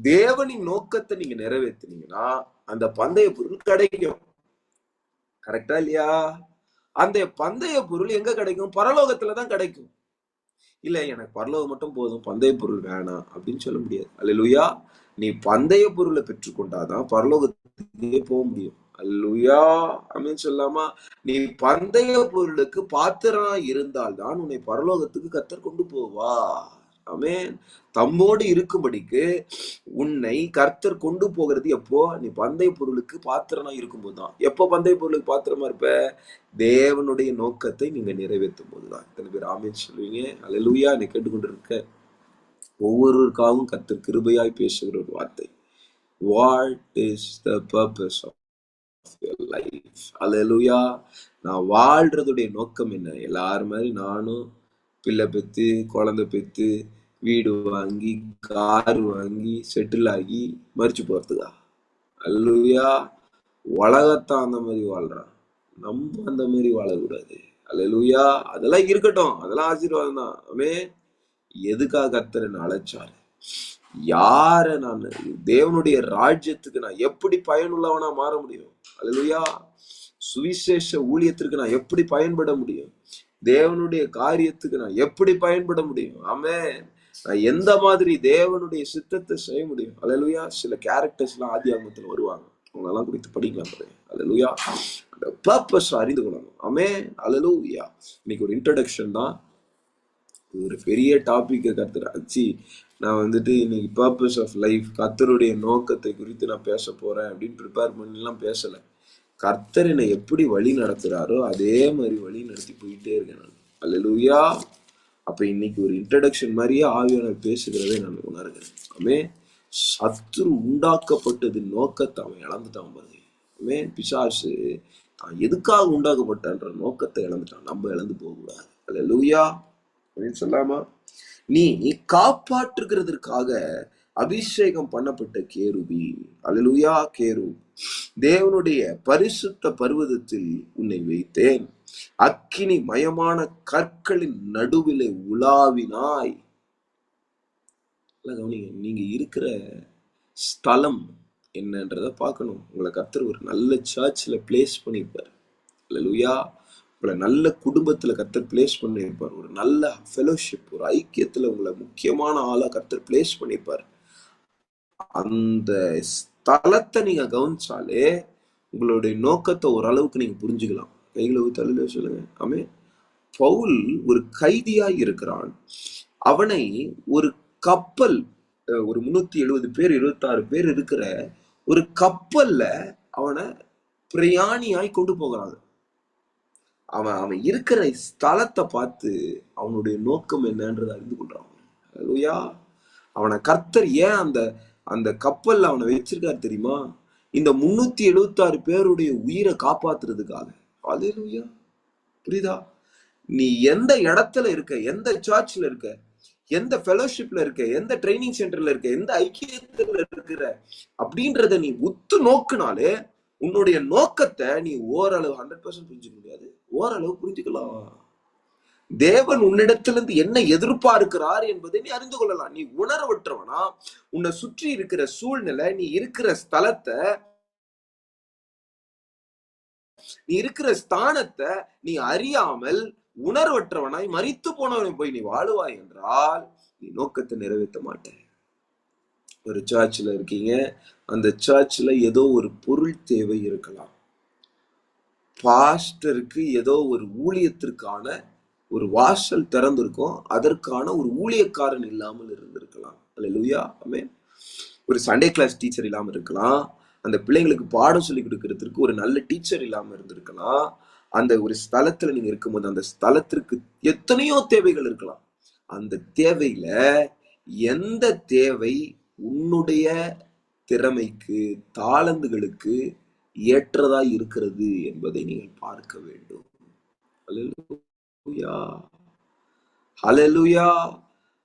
தேவனின் நோக்கத்தை நீங்க நிறைவேற்றினீங்கன்னா, அந்த பந்தய பொருள் கிடைக்கும். கரெக்டா இல்லையா? அந்த பந்தய பொருள் எங்க கிடைக்கும்? பரலோகத்துலதான் கிடைக்கும். இல்ல, எனக்கு பரலோகம் மட்டும் போதும், பந்தய பொருள் வேணாம் அப்படின்னு சொல்ல முடியாது. அல்லேலூயா. நீ பந்தய பொருளை பெற்றுக்கொண்டாதான் பரலோகத்துக்கே போக முடியும். அல்லேலூயா. அப்படின்னு சொல்லாமா? நீ பந்தய பொருளுக்கு பாத்திரம் இருந்தால்தான் உன்னை பரலோகத்துக்கு கர்த்தர் கொண்டு போவா. ஆமென். தம்மோடு இருக்கும்படிக்கு உன்னை கர்த்தர் கொண்டு போகிறது எப்போ? நீ பந்தய பொருளுக்கு பாத்திரமா இருக்கும்போதுதான். எப்போ பந்தய பொருளுக்கு பாத்திரமா இருப்ப? தேவனுடைய நோக்கத்தை நீங்க நிறைவேற்றும் போதுதான். இத்தனை பேர் ஆமென் சொல்லுவீங்க. அல்லேலூயா. நீ கேட்டுக்கொண்டிருக்க ஒவ்வொருவருக்காகவும் கர்த்தர் கிருபையாய் பேசுகிற ஒரு வார்த்தை. What is the purpose of your life? அல்லேலூயா. நான் வாழ்றதுடைய நோக்கம் என்ன? எல்லாரும் மாதிரி நானும் பிள்ளை பெத்து, குழந்தை பெத்து, வீடு வாங்கி, கார் வாங்கி, செட்டில் ஆகி மறிச்சு போறதுக்கா? அல்லேலூயா. உலகத்தான் அந்த மாதிரி வாழ்றான், நம்ம அந்த மாதிரி வாழக்கூடாது. அல்லேலூயா. அதெல்லாம் இருக்கட்டும், அதெல்லாம் ஆசீர்வாதம் தான். ஆமென். எதுக்காக கர்த்தர் என்ன அழைச்சாரு? யார நான் தேவனுடைய ராஜ்யத்துக்கு நான் எப்படி பயனுள்ளவனா மாற முடியும்? அல்லேலூயா. சுவிசேஷ ஊழியத்திற்கு நான் எப்படி பயன்பட முடியும்? தேவனுடைய காரியத்துக்கு நான் எப்படி பயன்பட முடியும்? ஆமென். நான் எந்த மாதிரி தேவனுடைய சித்தத்தை செய்ய முடியும்? அல்லேலூயா. சில கேரக்டர்ஸ் எல்லாம் ஆதியாகமத்துல வருவாங்க, அவங்களெல்லாம் குறித்து படிக்கலாம். அல்லேலூயா. அந்த பர்பஸ் அறிந்து கொள்ளணும். ஆமென். அல்லேலூயா. இன்னைக்கு ஒரு இன்ட்ரோடக்ஷன் தான், ஒரு பெரிய டாபிக்கை கர்த்தர் ஆச்சு. நான் இன்னைக்கு பர்பஸ் ஆஃப் லைஃப், கர்த்தருடைய நோக்கத்தை குறித்து நான் பேச போறேன் அப்படின்னு ப்ரிப்பேர் பண்ணிலாம் பேசல. கர்த்தர் என்னை எப்படி வழி நடத்துறாரோ அதே மாதிரி வழி நடத்தி போயிட்டே இருக்கேன் நான். அல்லேலூயா. அப்ப இன்னைக்கு ஒரு இன்ட்ரடக்ஷன் மாதிரியே ஆவியானவர் பேசுகிறதை நான் உணர்கிறேன். ஆமென். சத்துரு உண்டாக்கப்பட்டது நோக்கத்தை அவன் இழந்துட்டான் பாருங்க. ஆமென். பிசாசு தான் எதுக்காக உண்டாக்கப்பட்டான்ற நோக்கத்தை இழந்துட்டான். நம்ம இழந்து போக கூடாது. அல்லேலூயா. அப்படின்னு சொல்லாமா? நீ காப்பாற்றுகிறதற்காக அபிஷேகம் பண்ணப்பட்ட கேருபி. அல்லேலூயா. கேரு, தேவனுடைய பரிசுத்த பர்வதத்தில் உன்னை வைத்தேன், அக்கினி மயமான கற்களின் நடுவிலே உலாவினாய். நீங்க இருக்கிற ஸ்தலம் என்னன்றத பார்க்கணும். உங்களை கர்த்தர் ஒரு நல்ல சர்ச்ல பிளேஸ் பண்ணிருப்பார். அல்லேலூயா. உங்களை நல்ல குடும்பத்துல கர்த்தர் பிளேஸ் பண்ணியிருப்பார். ஒரு நல்ல ஃபெலோஷிப், ஒரு ஐக்கியத்துல உங்களை முக்கியமான ஆளா கர்த்தர் பிளேஸ் பண்ணியிருப்பார். அந்த ஸ்தலத்தை நீங்க கவனிச்சாலே உங்களுடைய நோக்கத்தை ஓரளவுக்கு நீங்க புரிஞ்சுக்கலாம். கைகளை ஊத்தல சொல்லுங்க. ஆமே. பவுல் ஒரு கைதியாய் இருக்கிறான். அவனை ஒரு கப்பல், ஒரு 370 பேர் 26 பேர் இருக்கிற ஒரு கப்பல்ல அவனை பிரயாணியாய் கொண்டு போகிறாங்க. அவன் அவன் இருக்கிற ஸ்தலத்தை பார்த்து அவனுடைய நோக்கம் என்னன்றதை அறிந்து கொள்றான். அல்லேலூயா. அவனை கர்த்தர் ஏன் அந்த அந்த கப்பல்ல அவனை வச்சிருக்காரு தெரியுமா? இந்த 376 பேருடைய உயிரை காப்பாத்துறதுக்காக. அல்லேலூயா. புரியுதா? நீ எந்த இடத்துல இருக்க, எந்த சர்ச்ல இருக்க, எந்த ஃபெலோஷிப்ல இருக்க, எந்த ட்ரைனிங் சென்டர்ல இருக்க, எந்த ஐக்கியத்துல இருக்கிற அப்படின்றத நீ உத்து நோக்குனாலே உன்னுடைய நோக்கத்தை நீ ஓரளவு 100% புரிஞ்சுக்க முடியாது, ஓரளவு புரிஞ்சுக்கலாம். தேவன் உன்னிடத்திலிருந்து என்ன எதிர்பார்க்கிறார் என்பதை நீ அறிந்து கொள்ளலாம். நீ உணர்வற்றவனா உன்னை சுற்றி இருக்கிற சூழ்நிலை, நீ இருக்கிற ஸ்தலத்தை, நீ இருக்கிற ஸ்தானத்தை நீ அறியாமல் உணர்வற்றவனாய் மரித்து போனவனை போய் நீ வாழுவாய் என்றால் நீ நோக்கத்தை நிறைவேற்ற மாட்ட. ஒரு சர்ச்ல இருக்கீங்க, அந்த சர்ச்ல ஏதோ ஒரு பொருள் தேவை இருக்கலாம். பாஸ்டருக்கு ஏதோ ஒரு ஊழியத்திற்கான ஒரு வாசல் திறந்திருக்கும், அதற்கான ஒரு ஊழியக்காரன் இல்லாமல் இருந்திருக்கலாம். அல்லேலூயா. ஆமென். ஒரு சண்டே கிளாஸ் டீச்சர் இல்லாம இருக்கலாம். அந்த பிள்ளைங்களுக்கு பாடம் சொல்லி கொடுக்கறதுக்கு ஒரு நல்ல டீச்சர் இல்லாம இருந்திருக்கலாம். அந்த ஒரு ஸ்தலத்துல நீங்க இருக்கும்போது அந்த ஸ்தலத்திற்கு எத்தனையோ தேவைகள் இருக்கலாம். அந்த தேவையில எந்த தேவை உன்னுடைய திறமைக்கு, தாளந்துகளுக்கு ஏற்றதா இருக்கிறது என்பதை நீங்கள் பார்க்க வேண்டும். அல்லேலூயா. ஹல்லேலூயா.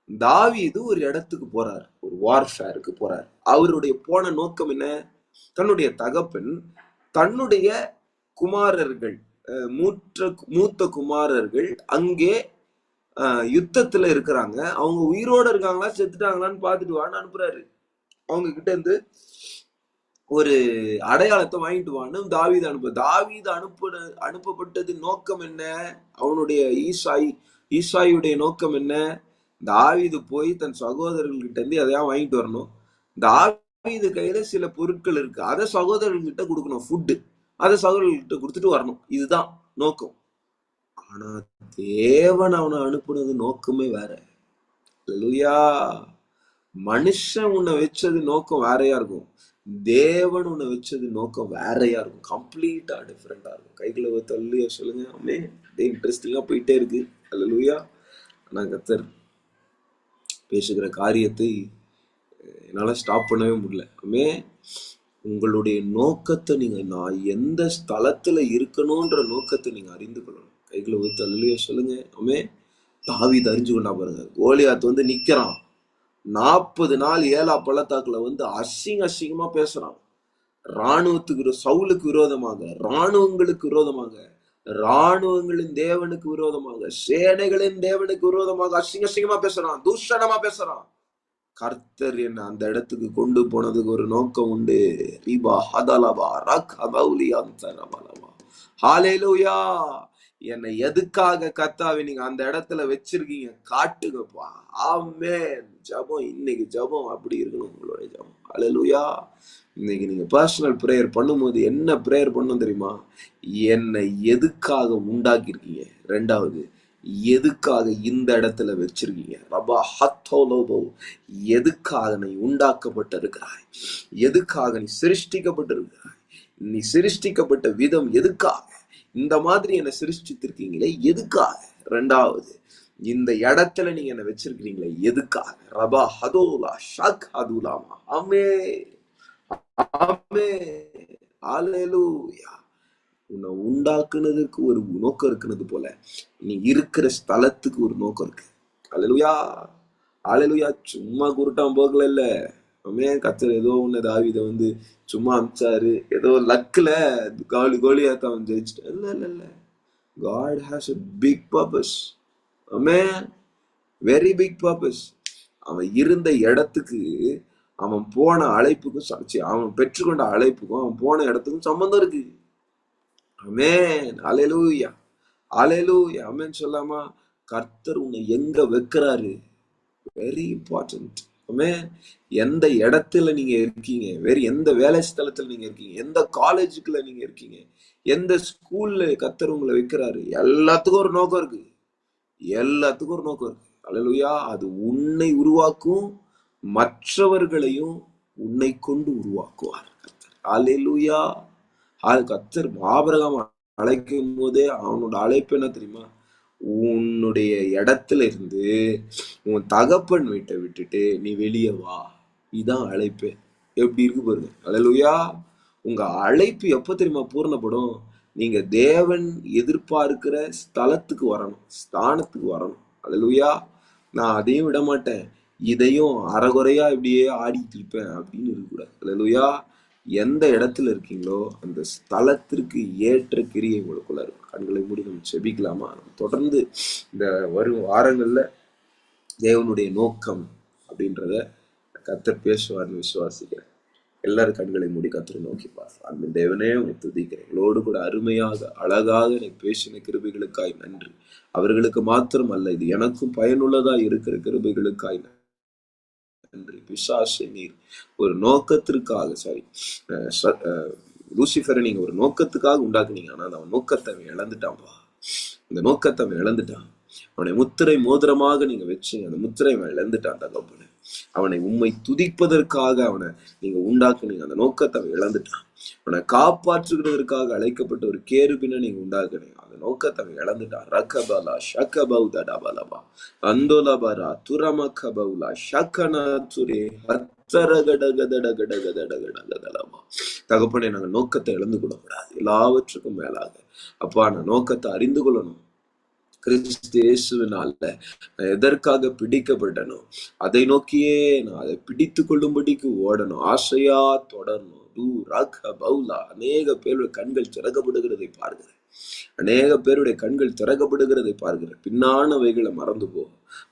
தாவீது ஒரு இடத்துக்கு போறார், ஒரு வார்ஃபேருக்கு போறார். அவருடைய போன நோக்கம் என்ன? தன்னுடைய தகப்பன், தன்னுடைய குமாரர்கள், மூத்த குமாரர்கள் அங்கே யுத்தத்துல இருக்கிறாங்க. அவங்க உயிரோட இருக்காங்களா செத்துட்டாங்களான்னு பார்த்துட்டு வான்னு அனுப்புறாரு. அவங்க கிட்ட இருந்து ஒரு அடையாளத்தை வாங்கிட்டு வான்னு தாவீது அனுப்பப்பட்டது நோக்கம் என்ன? அவனுடைய ஈசாயுடைய நோக்கம் என்ன? தாவீது போய் தன் சகோதரர்கள் கிட்ட இருந்து எதையா வாங்கிட்டு வரணும். தாவீது கையில சில பொருட்கள் இருக்கு, அதை சகோதரர்கள் கிட்ட கொடுக்கணும். ஃபுட்டு அதை சகோதரர்கள் கிட்ட கொடுத்துட்டு வரணும். இதுதான் நோக்கம். ஆனா தேவன் அவனை அனுப்புனது நோக்கமே வேற. அல்லேலூயா. மனுஷன் உன்னை வச்சது நோக்கம் வேறையா இருக்கும், தேவன் உன்னை வச்சது நோக்கம் வேறையா இருக்கும். கம்ப்ளீட்டா டிஃப்ரெண்டா இருக்கும். கைகளை தள்ளியா சொல்லுங்க. ஆமே. இன்ட்ரெஸ்டிங்கா போயிட்டே இருக்கு. அல்லேலூயா. ஆனா கர்த்தர் பேசுகிற காரியத்தை என்னால ஸ்டாப் பண்ணவே முடியல. ஆமே. உங்களுடைய நோக்கத்தை நீங்க, நான் எந்த ஸ்தலத்துல இருக்கணும்ன்ற நோக்கத்தை நீங்க அறிந்து கொள்ளணும். கைகளை ஊத்து அல்லேலூயா சொல்லுங்க. ஆமே. தாவீது அறிஞ்சு கொண்டா பாருங்க. கோலியாத் வந்து நிக்கிறான், 40 நாள் ஏலா பள்ளத்தாக்குல வந்து அசிங்கமா பேசுறான். ராணுவத்துக்கு, சவுலுக்கு விரோதமாக, ராணுவங்களுக்கு விரோதமாக, ராணுவங்களின் தேவனுக்கு விரோதமாக, சேனைகளின் தேவனுக்கு விரோதமாக அசிங்கமா பேசுறான், தூஷணமா பேசுறான். கர்த்தர் என்ன அந்த இடத்துக்கு கொண்டு போனதுக்கு ஒரு நோக்கம் உண்டு. ரீபா ஹதலபா ரக் ஹபௌலியாந்தரபலபா. ஹல்லேலூயா. என்னை எதுக்காக கர்த்தாவே நீங்க அந்த இடத்துல வச்சிருக்கீங்க காட்டுங்கப்பா. ஆமென். ஜெபம், இன்னைக்கு ஜெபம் அப்படி இருக்கணும் உங்களுடைய ஜெபம். ஹல்லேலூயா. இன்னைக்கு நீங்க பர்சனல் பிரேயர் பண்ணும்போது என்ன பிரேயர் பண்ணணும் தெரியுமா? என்னை எதுக்காக உண்டாக்கி இருக்கீங்க, ரெண்டாவது எதுக்காக இந்த இடத்துல வச்சிருக்கீங்க, ரபா ஹத்தோலோபோ, எதுக்காக நீ உண்டாக்கப்பட்டிருக்கிறாய், எதுக்காக நீ சிருஷ்டிக்கப்பட்டிருக்கிறாய், நீ சிருஷ்டிக்கப்பட்ட விதம் எதுக்காக, இந்த மாதிரி என்னை சிருஷ்டித்திருக்கீங்களே எதுக்காக, ரெண்டாவது இந்த இடத்துல நீங்க என்ன வச்சிருக்கிறீங்களே எதுக்காக, ரபா ஹதோலா ஷக் ஹதுலாமா. ஆமே ஆமே. ஹல்லேலூயா. உன்னை உண்டாக்குனதுக்கு ஒரு நோக்கம் இருக்கிறது போல நீ இருக்கிற ஸ்தலத்துக்கு ஒரு நோக்கம் இருக்கு. அல்லேலூயா. அல்லேலூயா. சும்மா குருட்டான் போகல இல்ல. கர்த்தர் ஏதோ ஒண்ணு தாவீத வந்து சும்மா அமிச்சாரு, ஏதோ லக்ல கோலியாத்த அவன் ஜெயிச்சுட்டு இல்ல இல்ல இல்ல. God has a big purpose. Amen. Very big purpose. அவன் இருந்த இடத்துக்கு, அவன் போன அழைப்புக்கும் சாட்சி, அவன் பெற்றுக்கொண்ட அழைப்புக்கும் அவன் போன இடத்துக்கும் சம்பந்தம் இருக்கு. ஆமென். அல்லேலூயா. அல்லேலூயா, ஆமென் சொல்லாமா? கர்த்தர் உன்னை எங்க வைக்கிறாரு, வெரி இம்பார்ட்டன்ட். ஆமென். எந்த இடத்துல நீங்க இருக்கீங்க, வேற எந்த வேலை ஸ்தலத்துல நீங்க இருக்கீங்க, எந்த காலேஜுக்குள்ள நீங்க இருக்கீங்க, எந்த ஸ்கூல்ல கர்த்தர் உங்களை வைக்கிறாரு, எல்லாத்துக்கும் ஒரு நோக்கம் இருக்கு. எல்லாத்துக்கும் ஒரு நோக்கம் இருக்கு. அல்லேலூயா. அது உன்னை உருவாக்கும், மற்றவர்களையும் உன்னை கொண்டு உருவாக்குவார் கர்த்தர். அல்லேலூயா. அது கர்த்தர் ஆபிரகாம் அழைக்கும் போதே அவனோட அழைப்பு என்ன தெரியுமா? உன்னுடைய இடத்துல இருந்து உன் தகப்பன் வீட்டை விட்டுட்டு நீ வெளியே வா. இதான் அழைப்பு. எப்படி இருக்கு பாருங்க. அல்லேலூயா. உங்க அழைப்பு எப்ப தெரியுமா பூர்ணப்படும்? நீங்க தேவன் எதிர்பார்க்கிற ஸ்தலத்துக்கு வரணும், ஸ்தானத்துக்கு வரணும். அல்லேலூயா. நான் அதையும் விட மாட்டேன், இதையும் அறகுறையா இப்படியே ஆடிட்டு இருப்பேன் அப்படின்னு இருக்கக்கூடாது. அல்லேலூயா. எந்த இடத்துல இருக்கீங்களோ அந்த ஸ்தலத்திற்கு ஏற்ற கிரியை உங்களுக்குள்ள இருக்கும். கண்களை மூடி நம்ம செபிக்கலாமா? தொடர்ந்து இந்த வரும் வாரங்கள்ல தேவனுடைய நோக்கம் அப்படின்றத கர்த்தர் பேசுவார்னு விசுவாசிக்கிறேன். எல்லாரும் கண்களை மூடி கர்த்தரை நோக்கி பார்ப்போம். அந்த தேவனே உன்னை துதிக்கிறேன். எங்களோடு கூட அருமையாக அழகாக எனக்கு பேசின கிருபைகளுக்காய் நன்றி. அவர்களுக்கு மாத்திரம் அல்ல, இது எனக்கும் பயனுள்ளதா இருக்கிற கிருபைகளுக்காய் நன்றி. பிசாசை நீர் ஒரு நோக்கத்திற்காக லூசிஃபரை நீங்க ஒரு நோக்கத்துக்காக உண்டாக்குனீங்க. ஆனா அவன் நோக்கத்தை அவன் இழந்துட்டான்பா. அந்த நோக்கத்தை அவன் இழந்துட்டான். அவனை முத்திரை மோதிரமாக நீங்க வச்சு அந்த முத்திரை அவன் இழந்துட்டான் தகப்பனே. அவனை உம்மை துதிப்பதற்காக அவனை நீங்க உண்டாக்குனீங்க. அந்த நோக்கத்தை அவன் இழந்துட்டான். அவனை காப்பாற்றுகிறதற்காக அழைக்கப்பட்ட ஒரு கேருபினை நீங்க உண்டாக்குனீங்க. அந்த நோக்கத்தை அவன் இழந்துட்டான். ரக்கபலா ஷக்கபௌதடபலபா அந்தோலபரா துரமக்கபௌலா ஷக்கனா துரே தகப்பனே, நாங்க நோக்கத்தை இழந்து கொள்ளக்கூடாது. எல்லாவற்றுக்கும் மேலாக அப்பா, நான் நோக்கத்தை அறிந்து கொள்ளணும். கிறிஸ்து இயேசுவினால நான் எதற்காக பிடிக்கப்பட்டனோ அதை நோக்கியே நான் அதை பிடித்து கொள்ளும்படிக்கு ஓடணும், ஆசையா தொடரணும். அநேக பேருடைய கண்கள் திறக்கப்படுகிறதை பார்க்கிறேன். அநேக பேருடைய கண்கள் திறக்கப்படுகிறதை பார்க்கிறேன். பின்னானவைகளை மறந்து போ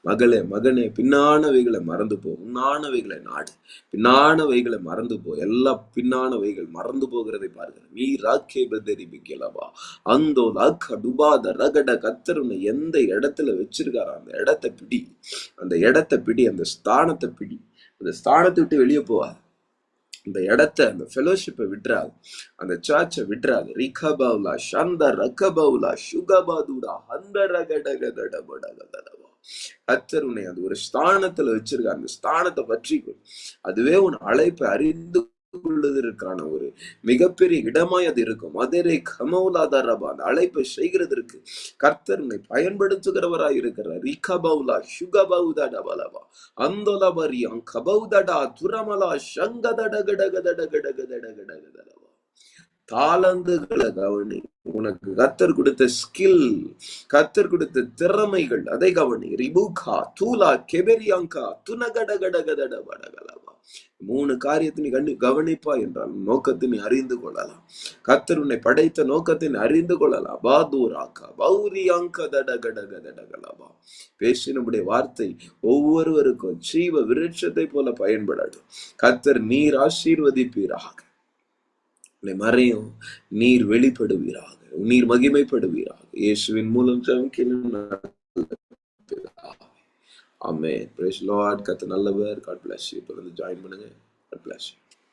மகளே, மகனே. பின்னானவைகளை மறந்து போ. முன்னானவைகளை நாடு. பின்னானவைகளை மறந்து போ. எல்லா பின்னானவைகள் மறந்து போகிறதை பார்க்கிறேன். மீ ராக்கே பதரி பிக்கலவா அந்தோ லாக்க டுபாத ரகட கர்த்தர் உன்னை எந்த இடத்துல வச்சிருக்காரோ அந்த இடத்தை பிடி. அந்த இடத்தை பிடி. அந்த ஸ்தானத்தை பிடி. அந்த ஸ்தானத்தை விட்டு வெளியே போவா. அந்த இடத்த, அந்த ஃபெலோஷிப்பை விட்டுறாது. அந்த சர்ச்சை விட்டுறாது. ரிகபவுலா சந்த ரகபவுலா சுகபாதுடா அந்த ரகடகதடபடகதடவா. கர்த்தர் உன்னை அது ஒரு ஸ்தானத்துல வச்சிருக்க. அந்த ஸ்தானத்தை பற்றிக்கும். அதுவே உன் அழைப்பை அறிந்து கொள்வதற்கான ஒரு மிகப்பெரிய இடமாய் அது இருக்கும். மதுரை கமௌலாதாரபா, அந்த அழைப்பை செய்கிறதற்கு கர்த்தர் உன்னை பயன்படுத்துகிறவராய் இருக்கிறார். ரிகபவுலா சுகபவுதடபலபா அந்தோலபரியம் கபௌதடா துரமலா சங்கதடகடகதடகடகதடகடகதடவா. தாளந்துகளை கவனி. உனக்கு கர்த்தர் கொடுத்த ஸ்கில், கர்த்தர் கொடுத்த திறமைகள், அதை கவனி. ரிபுகா தூலா கெபெரியாங்கா துனகடகடகதடபடகலவா. 3 காரியத்தை நீ கவனிப்பா என்றால் நோக்கத்தை நீ அறிந்து கொள்ளலாம். கர்த்தர் உன்னை படைத்த நோக்கத்தை அறிந்து கொள்ளலாம். பாதூராக்கா பௌரியாங்க தடகடகதடகலவா. பேசினுடைய வார்த்தை ஒவ்வொருவருக்கும் ஜீவ விருட்சத்தை போல பயன்படட்டும். கர்த்தர் நீர் ஆசீர்வதிப்பீராக. மறையும் நீர் வெளிப்படுவீராக. நீர் மகிமைப்படுவீராக. இயேசுவின் மூலம் ஜெபிக்கிறேன். ஆமென். Praise Lord. கர்த்தர் நல்லவர். God bless you. தொடர்ந்து ஜாயின் பண்ணுங்க. God bless you.